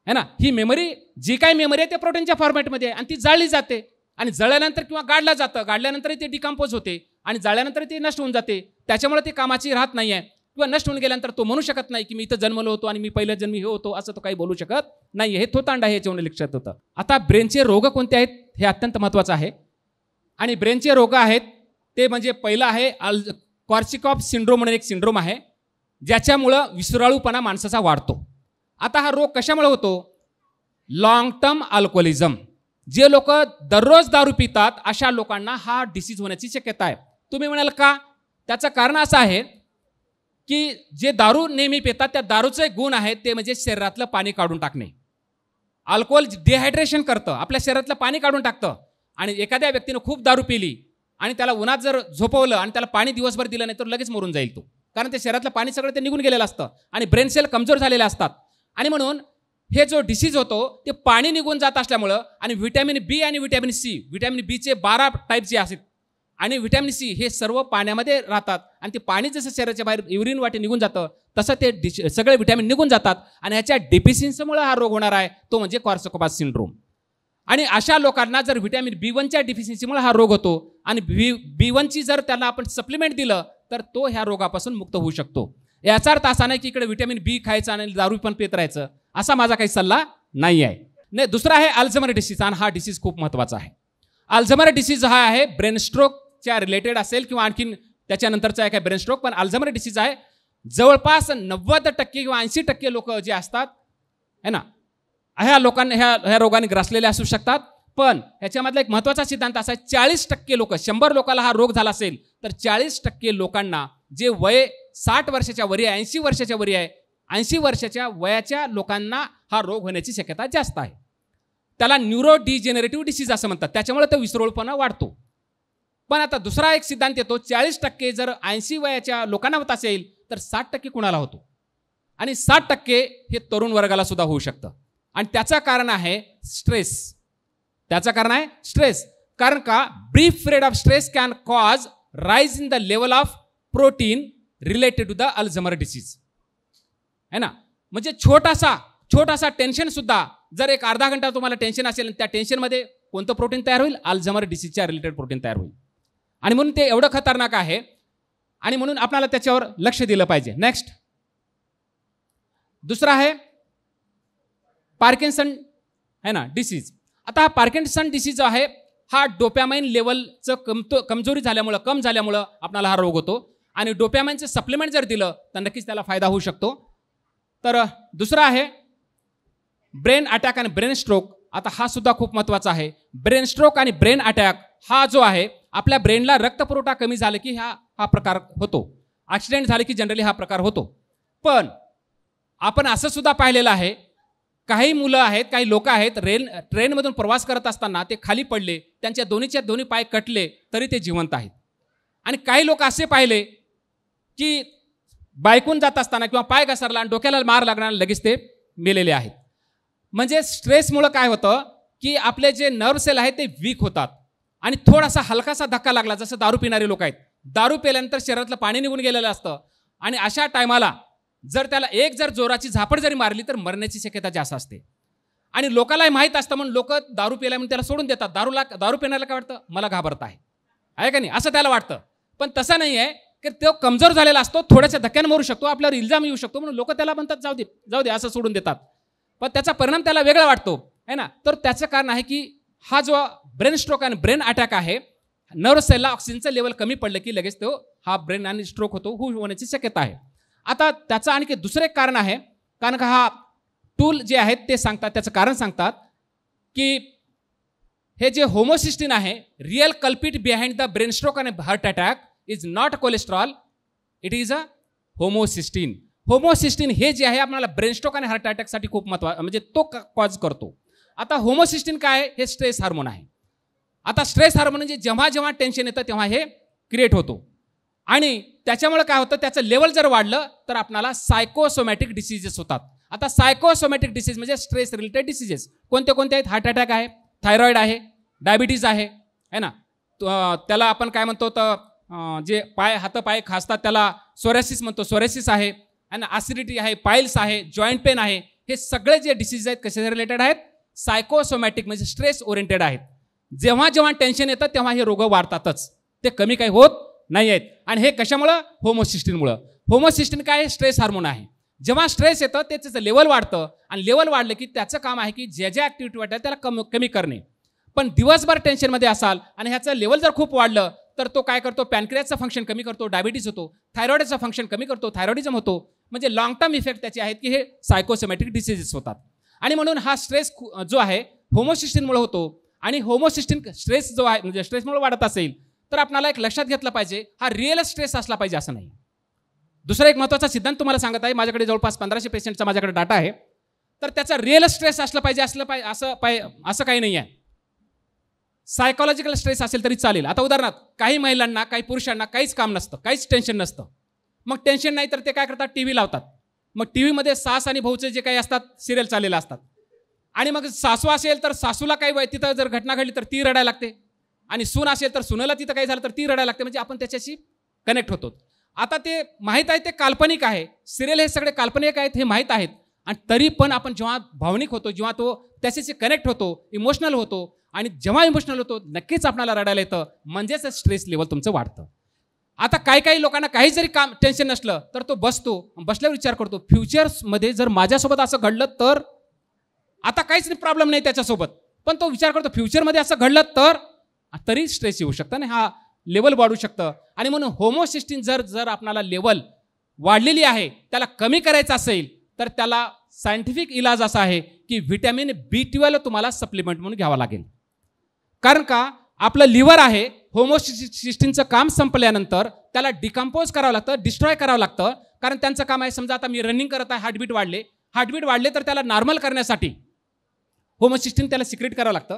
है ना? ही मेमरी, जी काही मेमरी आहे ते प्रोटीनच्या फॉर्मॅटमध्ये आहे आणि ती जाळली जाते आणि जळल्यानंतर किंवा गाडलं जातं, गाडल्यानंतर ते डिकम्पोज होते आणि जाळल्यानंतर ते नष्ट होऊन जाते. त्याच्यामुळे ते कामाची राहत नाही आहे किंवा नष्ट होऊन गेल्यानंतर तो म्हणू शकत नाही की मी इथं जन्मलो होतो आणि मी पहिल्या जन्मी हे होतो, असं तो काही बोलू शकत नाही. हे थोतांड आहे, याच्यामुळे लक्षात होतं. आता ब्रेनचे रोग कोणते आहेत हे अत्यंत महत्त्वाचं आहे. आणि ब्रेनचे रोग आहेत ते म्हणजे पहिलं आहे कॉर्सिकॉफ सिंड्रोम म्हणून एक सिंड्रोम आहे, ज्याच्यामुळं विसराळूपणा माणसाचा वाढतो. आता हा रोग कशामुळे होतो? Long term alcoholism. जे लोक दररोज दारू पितात अशा लोकांना हा डिसीज होण्याची शक्यता आहे. तुम्ही म्हणाल का? त्याचं कारण असं आहे की जे दारू नेहमी पितात त्या दारूचे गुण आहेत ते म्हणजे शरीरातलं पाणी काढून टाकणे. अल्कोहोल डिहायड्रेशन करतं, आपल्या शरीरातलं पाणी काढून टाकतं. आणि एखाद्या व्यक्तीनं खूप दारू पिली आणि त्याला उन्हात जर झोपवलं आणि त्याला पाणी दिवसभर दिलं नाही तर लगेच मरून जाईल तो, कारण ते शरीरातलं पाणी सगळं ते निघून गेलेलं असतं आणि ब्रेन सेल कमजोर झालेले असतात. आणि म्हणून हे जो डिसीज होतो ते पाणी निघून जात असल्यामुळं आणि व्हिटॅमिन बी आणि व्हिटॅमिन सी, व्हिटॅमिन बीचे 12 टाईप जे आहेत आणि व्हिटॅमिन सी हे सर्व पाण्यामध्ये राहतात आणि ते पाणी जसं शरीराच्या बाहेर युरिन वाटे निघून जातं तसं ते सगळे व्हिटॅमिन निघून जातात आणि ह्याच्या डेफिशियन्सीमुळे हा रोग होणार आहे, तो म्हणजे कॉर्सिकोफ सिंड्रोम. आणि अशा लोकांना जर व्हिटॅमिन B1च्या डिफिशियन्सीमुळे हा रोग होतो आणि B1ची जर त्यांना आपण सप्लिमेंट दिलं तर तो ह्या रोगापासून मुक्त होऊ शकतो. याचा अर्थ असा नाही की इकडे व्हिटॅमिन बी खायचं आणि दारू पण पित राहायचं, असा माझा काही सल्ला नाही आहे. नाही, दुसरा आहे अल्झायमर डिसीज आणि हा डिसीज खूप महत्त्वाचा आहे. अल्झायमर डिसीज हा आहे ब्रेन स्ट्रोकच्या रिलेटेड असेल किंवा आणखीन त्याच्यानंतरचा आहे काय ब्रेन स्ट्रोक, पण अल्झायमर डिसीज आहे जवळपास 90% किंवा 80% लोक जे असतात है ना, ह्या लोकांना ह्या रोगाने ग्रासलेले असू शकतात. पण ह्याच्यामधला एक महत्त्वाचा सिद्धांत असा आहे 40% लोक, 100 लोकांना हा रोग झाला असेल तर 40% लोकांना जे वय 60 वर्षाच्या वरी आहे, 80 वर्षाच्या वरी आहे, 80 वर्षाच्या वयाच्या लोकांना हा रोग होण्याची शक्यता जास्त आहे. त्याला न्यूरो डिजेनरेटिव्ह डिसीज असं म्हणतात, त्याच्यामुळे तो विसरोळपणा वाढतो. पण आता दुसरा एक सिद्धांत येतो 40% जर 80 वयाच्या लोकांना होत असेल तर 60% कुणाला होतो आणि 60% हे तरुण वर्गाला सुद्धा होऊ शकतं. आणि त्याचं कारण आहे स्ट्रेस. त्याचं कारण आहे स्ट्रेस. कारण का brief period of stress can cause rise in the level of protein related to the Alzheimer disease, है ना. म्हणजे छोटासा टेन्शन सुद्धा जर एक अर्धा घंटा तुम्हाला टेन्शन असेल त्या टेन्शनमध्ये कोणतं प्रोटीन तयार होईल? अल्झायमर डिसीजच्या रिलेटेड प्रोटीन तयार होईल. आणि म्हणून ते एवढं खतरनाक आहे आणि म्हणून आपल्याला त्याच्यावर लक्ष दिलं पाहिजे. नेक्स्ट दुसरा आहे पार्किन्सन है ना डिसीज. आता हा पार्किन्सन डिसीज आहे हा डोपॅमाइन लेवलचं कमजोरी झाल्यामुळं कम झाल्यामुळं आपल्याला हा रोग होतो आणि डोपॅमाइनचं सप्लिमेंट जर दिलं तर नक्कीच त्याला फायदा होऊ शकतो. तर दुसरा आहे ब्रेन अटॅक आणि ब्रेन स्ट्रोक. आता हा सुद्धा खूप महत्त्वाचा आहे. ब्रेन स्ट्रोक आणि ब्रेन अटॅक हा जो आहे आपल्या ब्रेनला रक्तपुरवठा कमी झाला की हा प्रकार होतो. ॲक्सिडेंट झाले की जनरली हा प्रकार होतो. पण आपण असं सुद्धा पाहिलेलं आहे काही मुलं आहेत, काही लोक आहेत ट्रेनमधून प्रवास करत असताना ते खाली पडले, त्यांच्या दोन्ही पाय कटले तरी ते जिवंत आहेत. आणि काही लोक असे पाहिले की बायकून जात असताना किंवा पाय घसरला आणि डोक्याला मार लागणार लगेच ते मेलेले आहेत. म्हणजे स्ट्रेसमुळं काय होतं की आपले जे नर्व सेल आहेत ते वीक होतात आणि थोडासा हलकासा धक्का लागला, जसं दारू पिणारे लोक आहेत, दारू पिल्यानंतर शरीरातलं पाणी निघून गेलेलं असतं आणि अशा टायमाला जर त्याला जर जोराची झापड जरी मारली तर मरण्याची शक्यता जास्त असते. आणि लोकांनाही माहीत असतं म्हणून लोक दारू पिल्या म्हणून त्याला सोडून देतात. दारू पिण्याला काय वाटतं? मला घाबरत आहे का नाही, असं त्याला वाटतं. पण तसं नाही आहे की तो कमजोर झालेला असतो, थोड्याशा धक्क्याने मरू शकतो, आपल्यावर इल्जाम येऊ शकतो म्हणून लोक त्याला म्हणतात जाऊ दे असं सोडून देतात. पण त्याचा परिणाम त्याला वेगळा वाटतो है ना. तर त्याचं कारण आहे की हा जो ब्रेन स्ट्रोक आणि ब्रेन अटॅक आहे, नर्व सेलला ऑक्सिजनचं लेवल कमी पडलं की लगेच तो हा ब्रेन आणि स्ट्रोक होण्याची शक्यता आहे. आता त्याचं आणखी दुसरं एक कारण आहे, कारण का हा टूल जे आहेत ते सांगतात, त्याचं कारण सांगतात की हे जे होमोसिस्टिन आहे, real culprit behind the brain stroke आणि heart attack is not cholesterol, it is a homocysteine. Homocysteine हे जे आहे आपल्याला ब्रेन स्ट्रोक आणि हार्ट अटॅकसाठी खूप महत्त्वाचं, म्हणजे तो कॉज करतो. आता होमोसिस्टिन काय आहे? हे स्ट्रेस हार्मोन आहे. आता स्ट्रेस हार्मोन म्हणजे जेव्हा टेन्शन येतं तेव्हा हे क्रिएट होतो आणि त्याच्यामुळे काय होतं, त्याचं लेवल जर वाढलं तर आपल्याला सायकोसोमॅटिक डिसीजेस होतात. आता सायकोसोमॅटिक डिसीज म्हणजे स्ट्रेस रिलेटेड डिसीजेस कोणते आहेत? हार्ट अटॅक आहे, थायरॉइड आहे, डायबिटीज आहे है ना, त्याला आपण काय म्हणतो तर जे हातपाय खासतात त्याला सोरायसिस म्हणतो, सोरायसिस आहे. आणि ॲसिडिटी आहे, पाईल्स आहे, जॉईंट पेन आहे. हे सगळे जे डिसीज आहेत कशाचे रिलेटेड आहेत? सायकोसोमॅटिक म्हणजे स्ट्रेस ओरिएंटेड आहेत. जेव्हा जेव्हा टेन्शन येतं तेव्हा हे रोग वाढतातच, ते कमी काही होत नाही आहेत. आणि हे कशामुळं? होमोसिस्टिनमुळं. होमोसिस्टिन काय आहे? स्ट्रेस हार्मोन आहे. जेव्हा स्ट्रेस येतं त्याचं लेवल वाढतं आणि लेवल वाढलं की त्याचं काम आहे की ज्या ज्या ॲक्टिव्हिटी वाटतात त्याला कमी करणे. पण दिवसभर टेन्शनमध्ये असाल आणि ह्याचं लेवल जर खूप वाढलं तर तो काय करतो? पॅनक्रियाचं फंक्शन कमी करतो, डायबिटीज होतो, थायरॉइडचं फंक्शन कमी करतो, थायरॉइडिझम होतो. म्हणजे लॉंग टर्म इफेक्ट त्याचे आहेत की हे सायकोसोमॅटिक डिसीजेस होतात. आणि म्हणून हा स्ट्रेस जो आहे होमोसिस्टिनमुळे होतो. आणि होमोसिस्टिन स्ट्रेस जो आहे म्हणजे स्ट्रेसमुळे वाढत असेल तर आपल्याला एक लक्षात घेतलं पाहिजे, हा रिअल स्ट्रेस असला पाहिजे असं नाही. दुसरा एक महत्त्वाचा सिद्धांत तुम्हाला सांगत आहे. माझ्याकडे जवळपास 1500 पेशंटचा माझ्याकडे डाटा आहे. तर त्याचा रिअल स्ट्रेस असलं पाहिजे असं काही नाही आहे. सायकोलॉजिकल स्ट्रेस असेल तरी चालेल. आता उदाहरणार्थ काही महिलांना, काही पुरुषांना काहीच काम नसतं, काहीच टेन्शन नसतं. मग टेन्शन नाही तर ते काय करतात? टी व्ही लावतात. मग टी व्हीमध्ये सास आणि भाऊचे जे काही असतात सिरियल चाललेले असतात. आणि मग सासू असेल तर सासूला काही तिथं जर घटना घडली तर ती रडायला लागते. आणि सून असेल तर सुनेला तिथं काही झालं तर ती रडायला लागते. म्हणजे आपण त्याच्याशी कनेक्ट होतो. आता ते माहीत आहे ते काल्पनिक आहे, सिरियल हे सगळे काल्पनिक आहेत हे माहीत आहेत. आणि तरी पण आपण जेव्हा भावनिक होतो, जेव्हा तो त्याच्याशी कनेक्ट होतो, इमोशनल होतो, आणि जेव्हा इमोशनल होतो नक्कीच आपल्याला रडायला येतं. म्हणजेच स्ट्रेस लेवल तुमचं वाढतं. आता काही लोकांना काही जरी काम टेन्शन नसलं तर तो बसल्यावर विचार करतो, फ्युचर्समध्ये जर माझ्यासोबत असं घडलं तर. आता काहीच प्रॉब्लेम नाही त्याच्यासोबत, पण तो विचार करतो फ्युचरमध्ये असं घडलं तर, तरी स्ट्रेस येऊ शकतं आणि हा लेवल वाढू शकतं. आणि म्हणून होमोसिस्टिन जर आपल्याला लेवल वाढलेली आहे त्याला कमी करायचं असेल तर त्याला सायंटिफिक इलाज असा आहे की व्हिटॅमिन B12 तुम्हाला सप्लिमेंट म्हणून घ्यावा लागेल. कारण का? आपलं लिव्हर आहे, होमोसिस्टिनचं काम संपल्यानंतर त्याला डिकम्पोज करावं लागतं, डिस्ट्रॉय करावं लागतं. कारण त्यांचं काम आहे, समजा आता मी रनिंग करत आहे, हार्टबीट वाढले तर त्याला नॉर्मल करण्यासाठी होमोसिस्टिन त्याला सिक्रेट करावं लागतं.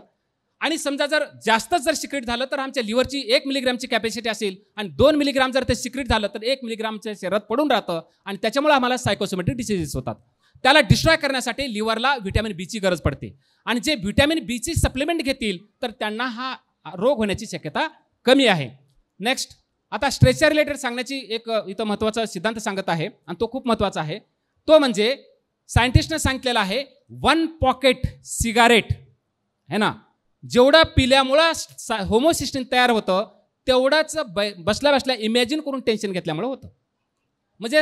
आणि समजा जर जास्तच जर सिक्रेट झालं तर आमच्या लिव्हरची 1 मिलीग्रामची कॅपॅसिटी असेल आणि 2 मिलीग्राम जर ते सिक्रेट झालं तर 1 मिलीग्रामच्या शरीरात पडून राहतं आणि त्याच्यामुळे आम्हाला सायकोसोमॅटिक डिसीजेस होतात. त्याला डिस्ट्रॉय करण्यासाठी लिव्हरला व्हिटॅमिन बीची गरज पडते. आणि जे व्हिटॅमिन बीची सप्लिमेंट घेतील तर त्यांना हा रोग होण्याची शक्यता कमी आहे. नेक्स्ट, आता स्ट्रेसच्या रिलेटेड सांगण्याची एक इथं महत्त्वाचा सिद्धांत सांगत आहे आणि तो खूप महत्त्वाचा आहे. तो म्हणजे सायंटिस्टने सांगितलेला आहे 1 पॉकेट सिगारेट है ना, जेवढं पिल्यामुळं होमोसिस्टिन तयार होतं तेवढंच बसल्या इमॅजिन करून टेन्शन घेतल्यामुळं होतं. म्हणजे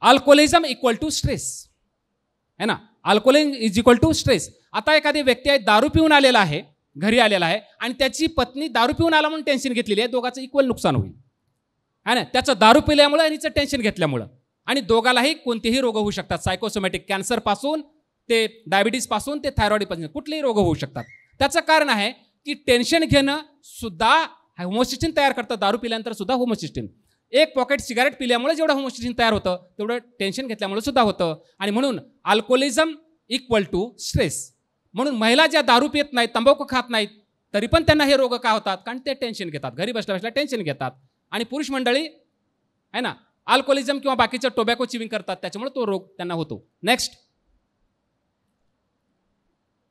अल्कोहोलिझम इक्वल टू स्ट्रेस है ना, alcoholism is equal to stress. आता एखादी व्यक्ती आहे, दारू पिऊन आलेला आहे, घरी आलेला आहे आणि त्याची पत्नी दारू पिऊन आला म्हणून टेन्शन घेतलेली आहे, दोघांचं इक्वल नुकसान होईल है ना. त्याचं दारू पिल्यामुळं आणि हिचं टेन्शन घेतल्यामुळं. आणि दोघालाही कोणतेही रोग होऊ शकतात, सायकोसोमॅटिक, कॅन्सरपासून ते डायबिटीजपासून ते थायरॉइडपासून कुठलेही रोग होऊ शकतात. त्याचं कारण आहे की टेन्शन घेणं सुद्धा होमोसिस्टिन तयार करतं. दारू पिल्यानंतर सुद्धा होमोसिस्टिन, 1 पॉकेट सिगारेट पिल्यामुळे जेवढं होमोसिस्टिन तयार होतं तेवढं टेन्शन घेतल्यामुळे सुद्धा होतं. आणि म्हणून अल्कोहोलिझम इक्वल टू स्ट्रेस. म्हणून महिला ज्या दारू पित नाहीत, तंबाखू खात नाहीत, तरी पण त्यांना हे रोग का होतात? कारण ते टेन्शन घेतात, घरी बसल्या टेन्शन घेतात. आणि पुरुष मंडळी आहे ना, अल्कोहोलिझम किंवा बाकीचं टोबॅको चिविंग करतात, त्याच्यामुळे तो रोग त्यांना होतो. नेक्स्ट,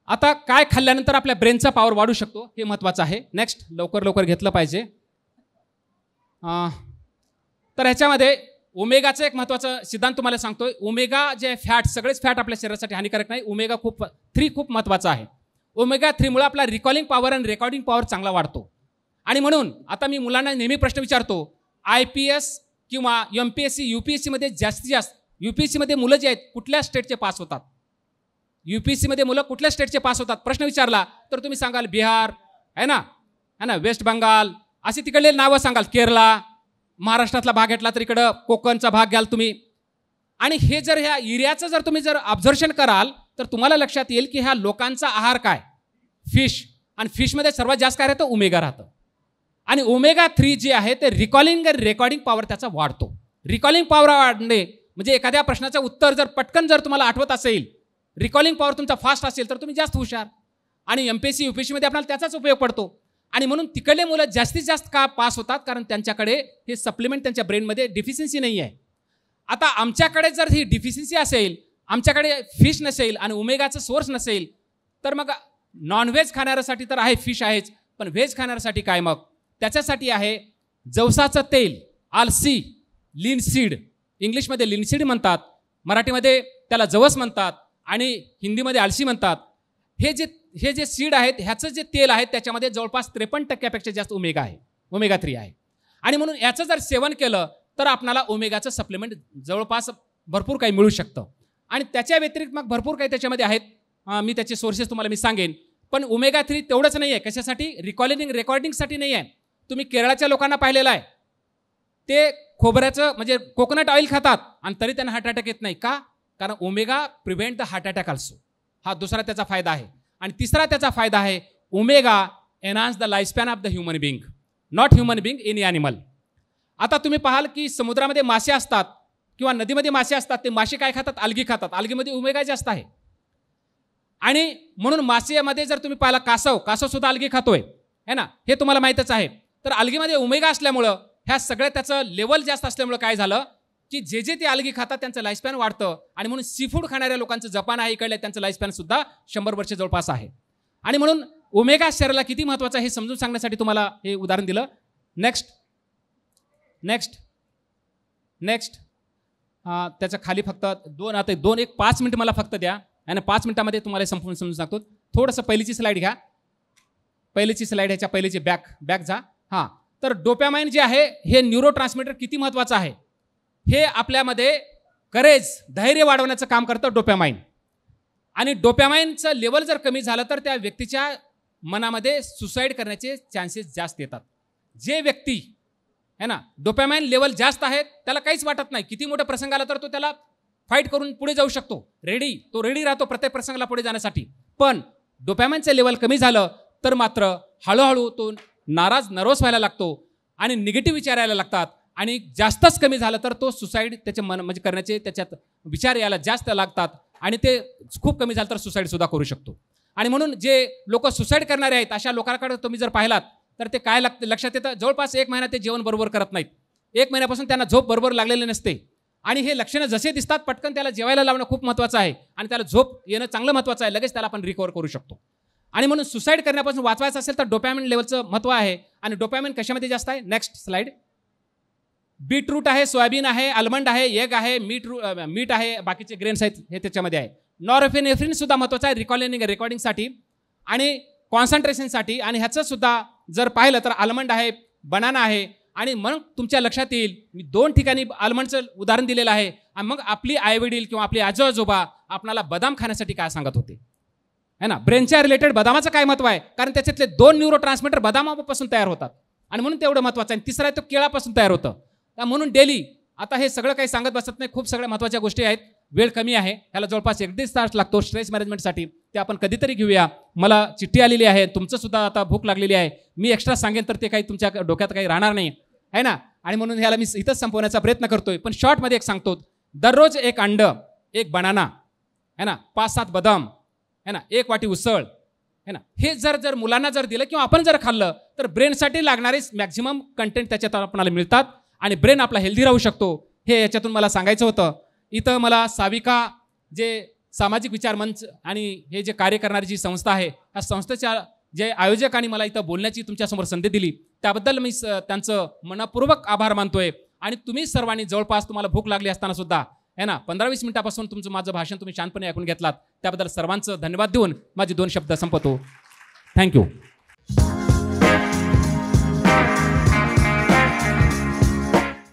आता काय खाल्ल्यानंतर आपल्या ब्रेनचा पॉवर वाढू शकतो हे महत्त्वाचं आहे. नेक्स्ट, लवकर घेतलं पाहिजे. तर ह्याच्यामध्ये ओमेगाचं एक महत्त्वाचं सिद्धांत तुम्हाला सांगतोय. ओमेगा जे फॅट, सगळेच फॅट आपल्या शरीरासाठी हानिकारक नाही. ओमेगा 3 खूप महत्त्वाचा आहे. ओमेगा 3 मुळे आपला रिकॉलिंग पॉवर आणि रेकॉर्डिंग पॉवर चांगला वाढतो. आणि म्हणून आता मी मुलांना नेहमी प्रश्न विचारतो, IPS किंवा MPSC UPSC मध्ये जास्तीत जास्त UPSC मध्ये मुलं जे आहेत कुठल्या स्टेटचे पास होतात? UPSC मध्ये मुलं कुठल्या स्टेटचे पास होतात प्रश्न विचारला तर तुम्ही सांगाल बिहार है ना, वेस्ट बंगाल, असे तिकडले नावं सांगाल, केरला. महाराष्ट्रातला भाग घेतला तर इकडं कोकणचा भाग घ्याल तुम्ही. आणि हे जर ह्या एरियाचं जर तुम्ही जर ऑब्झर्वेशन कराल तर तुम्हाला लक्षात येईल की ह्या लोकांचा आहार काय? फिश. आणि फिशमध्ये सर्वात जास्त काय राहतं? ओमेगा राहतं. आणि ओमेगा 3 जे आहे ते रिकॉलिंग आणि रेकॉर्डिंग पॉवर त्याचा वाढतो. रिकॉलिंग पॉवर वाढणे म्हणजे एखाद्या प्रश्नाचं उत्तर जर पटकन जर तुम्हाला आठवत असेल, रिकॉलिंग पॉवर तुमचा फास्ट असेल तर तुम्ही जास्त हुशार. आणि MPSC UPSC मध्ये आपल्याला त्याचाच उपयोग पडतो. आणि म्हणून तिकडले मुलं जास्तीत जास्त का पास होतात? कारण त्यांच्याकडे हे सप्लिमेंट त्यांच्या ब्रेनमध्ये डिफिशियन्सी नाही आहे. आता आमच्याकडे जर ही डिफिशियन्सी असेल, आमच्याकडे फिश नसेल आणि ओमेगाचं सोर्स नसेल तर मग नॉनव्हेज खाणाऱ्यासाठी तर आहे, फिश आहेच, पण व्हेज खाणाऱ्यासाठी काय मग? त्याच्यासाठी आहे जवसाचं तेल, आलसी, लिनसीड, इंग्लिशमध्ये लिनसीड म्हणतात, मराठीमध्ये त्याला जवस म्हणतात आणि हिंदीमध्ये आलसी म्हणतात. हे जे सीड आहेत ह्याचं जे तेल आहे त्याच्यामध्ये जवळपास 53% जास्त ओमेगा आहे, ओमेगा 3 आहे. आणि म्हणून याचं जर सेवन केलं तर आपल्याला ओमेगाचं सप्लिमेंट जवळपास भरपूर काही मिळू शकतं. आणि त्याच्या व्यतिरिक्त मग भरपूर काही त्याच्यामध्ये आहेत, मी त्याचे सोर्सेस तुम्हाला सांगेन. पण ओमेगा 3 तेवढंच नाही आहे. कशासाठी? रेकॉर्डिंगसाठी नाही आहे. तुम्ही केरळाच्या लोकांना पाहिलेलं आहे, ते खोबऱ्याचं म्हणजे कोकोनट ऑइल खातात आणि तरी त्यांना हार्ट अटॅक येत नाही. का? कारण omega prevent the heart attack also. हा दुसरा त्याचा फायदा आहे. आणि तिसरा त्याचा फायदा आहे omega enhance the life span of the human being, not human being, any animal. आता तुम्ही पाहाल की समुद्रामध्ये मासे असतात किंवा नदीमध्ये मासे असतात, ते मासे काय खातात? आल्गी खातात. आल्गीमध्ये ओमेगा जास्त आहे. आणि म्हणून मासेमध्ये जर तुम्ही पाहिला कासव सुद्धा आल्गी खातोय है ना, हे तुम्हाला माहीतच आहे. तर आल्गीमध्ये ओमेगा असल्यामुळं ह्या सगळ्या त्याचं लेवल जास्त असल्यामुळं काय झालं की जे ते आल्गी खातात त्यांचं लाईफस्पॅन वाढतं. आणि म्हणून सी फूड खाणाऱ्या लोकांचं जपान आहे इकडले, त्यांचं लाईफस्पॅन सुद्धा 100 वर्ष जवळपास आहे. आणि म्हणून ओमेगा शरीराला किती महत्त्वाचं आहे हे समजून सांगण्यासाठी तुम्हाला हे उदाहरण दिलं. नेक्स्ट त्याच्या खाली फक्त 5 मिनिट मला फक्त द्या आणि 5 मिनिटामध्ये तुम्हाला संपूर्ण समजून सांगतो. थोडंसं पहिलीची स्लाईड घ्या, पहिलीची स्लाईड, ह्याच्या पहिलीची बॅक जा. हां, तर डोपॅमाइन जे आहे हे न्यूरो ट्रान्समीटर किती महत्त्वाचं आहे, हे आपल्यामध्ये करेज, धैर्य वाढवण्याचं काम करतं डोपॅमाइन. आणि डोपॅमाइनचं लेवल जर कमी झालं तर त्या व्यक्तीच्या मनामध्ये सुसाईड करण्याचे चान्सेस जास्त येतात. जे व्यक्ती है ना डोपॅमाइन लेवल जास्त आहेत त्याला काहीच वाटत नाही, किती मोठा प्रसंग आला तर तो त्याला फाईट करून पुढे जाऊ शकतो, तो रेडी राहतो प्रत्येक प्रसंगाला पुढे जाण्यासाठी. पण डोपॅमाइनचं लेवल कमी झालं तर मात्र हळूहळू तो नर्वस व्हायला लागतो आणि निगेटिव्ह विचार यायला लागतात. आणि जास्तच कमी झालं तर तो सुसाईड त्याचे म्हणजे करण्याचे त्याच्यात विचार यायला जास्त लागतात आणि ते खूप कमी झालं तर सुसाईडसुद्धा करू शकतो. आणि म्हणून जे लोक सुसाईड करणारे आहेत अशा लोकांकडे तुम्ही जर पाहिलात तर ते काय लक्षात येतं, जवळपास 1 महिना ते जेवण बरोबर करत नाहीत, 1 महिन्यापासून त्यांना झोप बरोबर लागलेली नसते. आणि हे लक्षणं जसे दिसतात पटकन त्याला जेवायला लावणं खूप महत्त्वाचं आहे आणि त्याला झोप येणं चांगलं महत्त्वाचं आहे, लगेच त्याला आपण रिकवर करू शकतो. आणि म्हणून सुसाईड करण्यापासून वाचवायचं असेल तर डोपॅमाइन लेवलचं महत्त्व आहे. आणि डोपॅमाइन कशामध्ये जास्त आहे? Next slide. बीटरूट आहे, सोयाबीन आहे, आल्मंड आहे, एग आहे, मीठ आहे, बाकीचे ग्रेन्स आहेत हे त्याच्यामध्ये आहे. नॉरफिनेफ्रिन सुद्धा महत्त्वाचं आहे रेकॉर्डिंगसाठी आणि कॉन्सन्ट्रेशनसाठी. आणि ह्याचं सुद्धा जर पाहिलं तर आल्मंड आहे, बनाना आहे. आणि मग तुमच्या लक्षात येईल, मी 2 ठिकाणी आल्मंडचं उदाहरण दिलेलं आहे. आणि मग आपली आईवडील किंवा आपले आजोबा आपल्याला बदाम खाण्यासाठी काय सांगत होते है ना. ब्रेनच्या रिलेटेड बदामाचं काय महत्त्व आहे, कारण त्याच्यातले 2 न्यूरो ट्रान्समीटर बदामापासून तयार होतात आणि म्हणून तेवढं महत्त्वाचं आहे. तिसरा आहे तो केळापासून तयार होतं. म्हणून डेली आता हे सगळं काही सांगत बसत नाही, खूप सगळ्या महत्त्वाच्या गोष्टी आहेत. वेळ कमी आहे, ह्याला जवळपास 1.5 तास लागतो स्ट्रेस मॅनेजमेंटसाठी. ते आपण कधीतरी घेऊया. मला चिठ्ठी आलेली आहे, तुमचं सुद्धा आता भूक लागलेली आहे, मी एक्स्ट्रा सांगेन तर ते काही तुमच्या डोक्यात काही राहणार नाही आहे ना. आणि म्हणून ह्याला मी इथंच संपवण्याचा प्रयत्न करतोय. पण शॉर्टमध्ये एक सांगतो, दररोज 1 अंड, 1 बनाना है ना, 5-7 बदाम है ना, 1 वाटी उसळ है ना, हे जर मुलांना जर दिलं किंवा आपण जर खाल्लं तर ब्रेनसाठी लागणारे मॅक्झिमम कंटेंट त्याच्यात आपल्याला मिळतात आणि ब्रेन आपला हेल्दी राहू शकतो. हे याच्यातून मला सांगायचं होतं. इथं मला साविका जे सामाजिक विचार मंच आणि हे जे कार्य करणारी जी संस्था आहे, या संस्थेच्या जे आयोजकांनी मला इथं बोलण्याची तुमच्यासमोर संधी दिली त्याबद्दल मी त्यांचं मनपूर्वक आभार मानतोय. आणि तुम्ही सर्वांनी जवळपास तुम्हाला भूक लागली असताना सुद्धा है ना 15-20 मिनिटापासून तुमचं माझं भाषण तुम्ही शांतपणे ऐकून घेतलात, त्याबद्दल सर्वांचं धन्यवाद देऊन माझे 2 शब्द संपवतो. थँक्यू.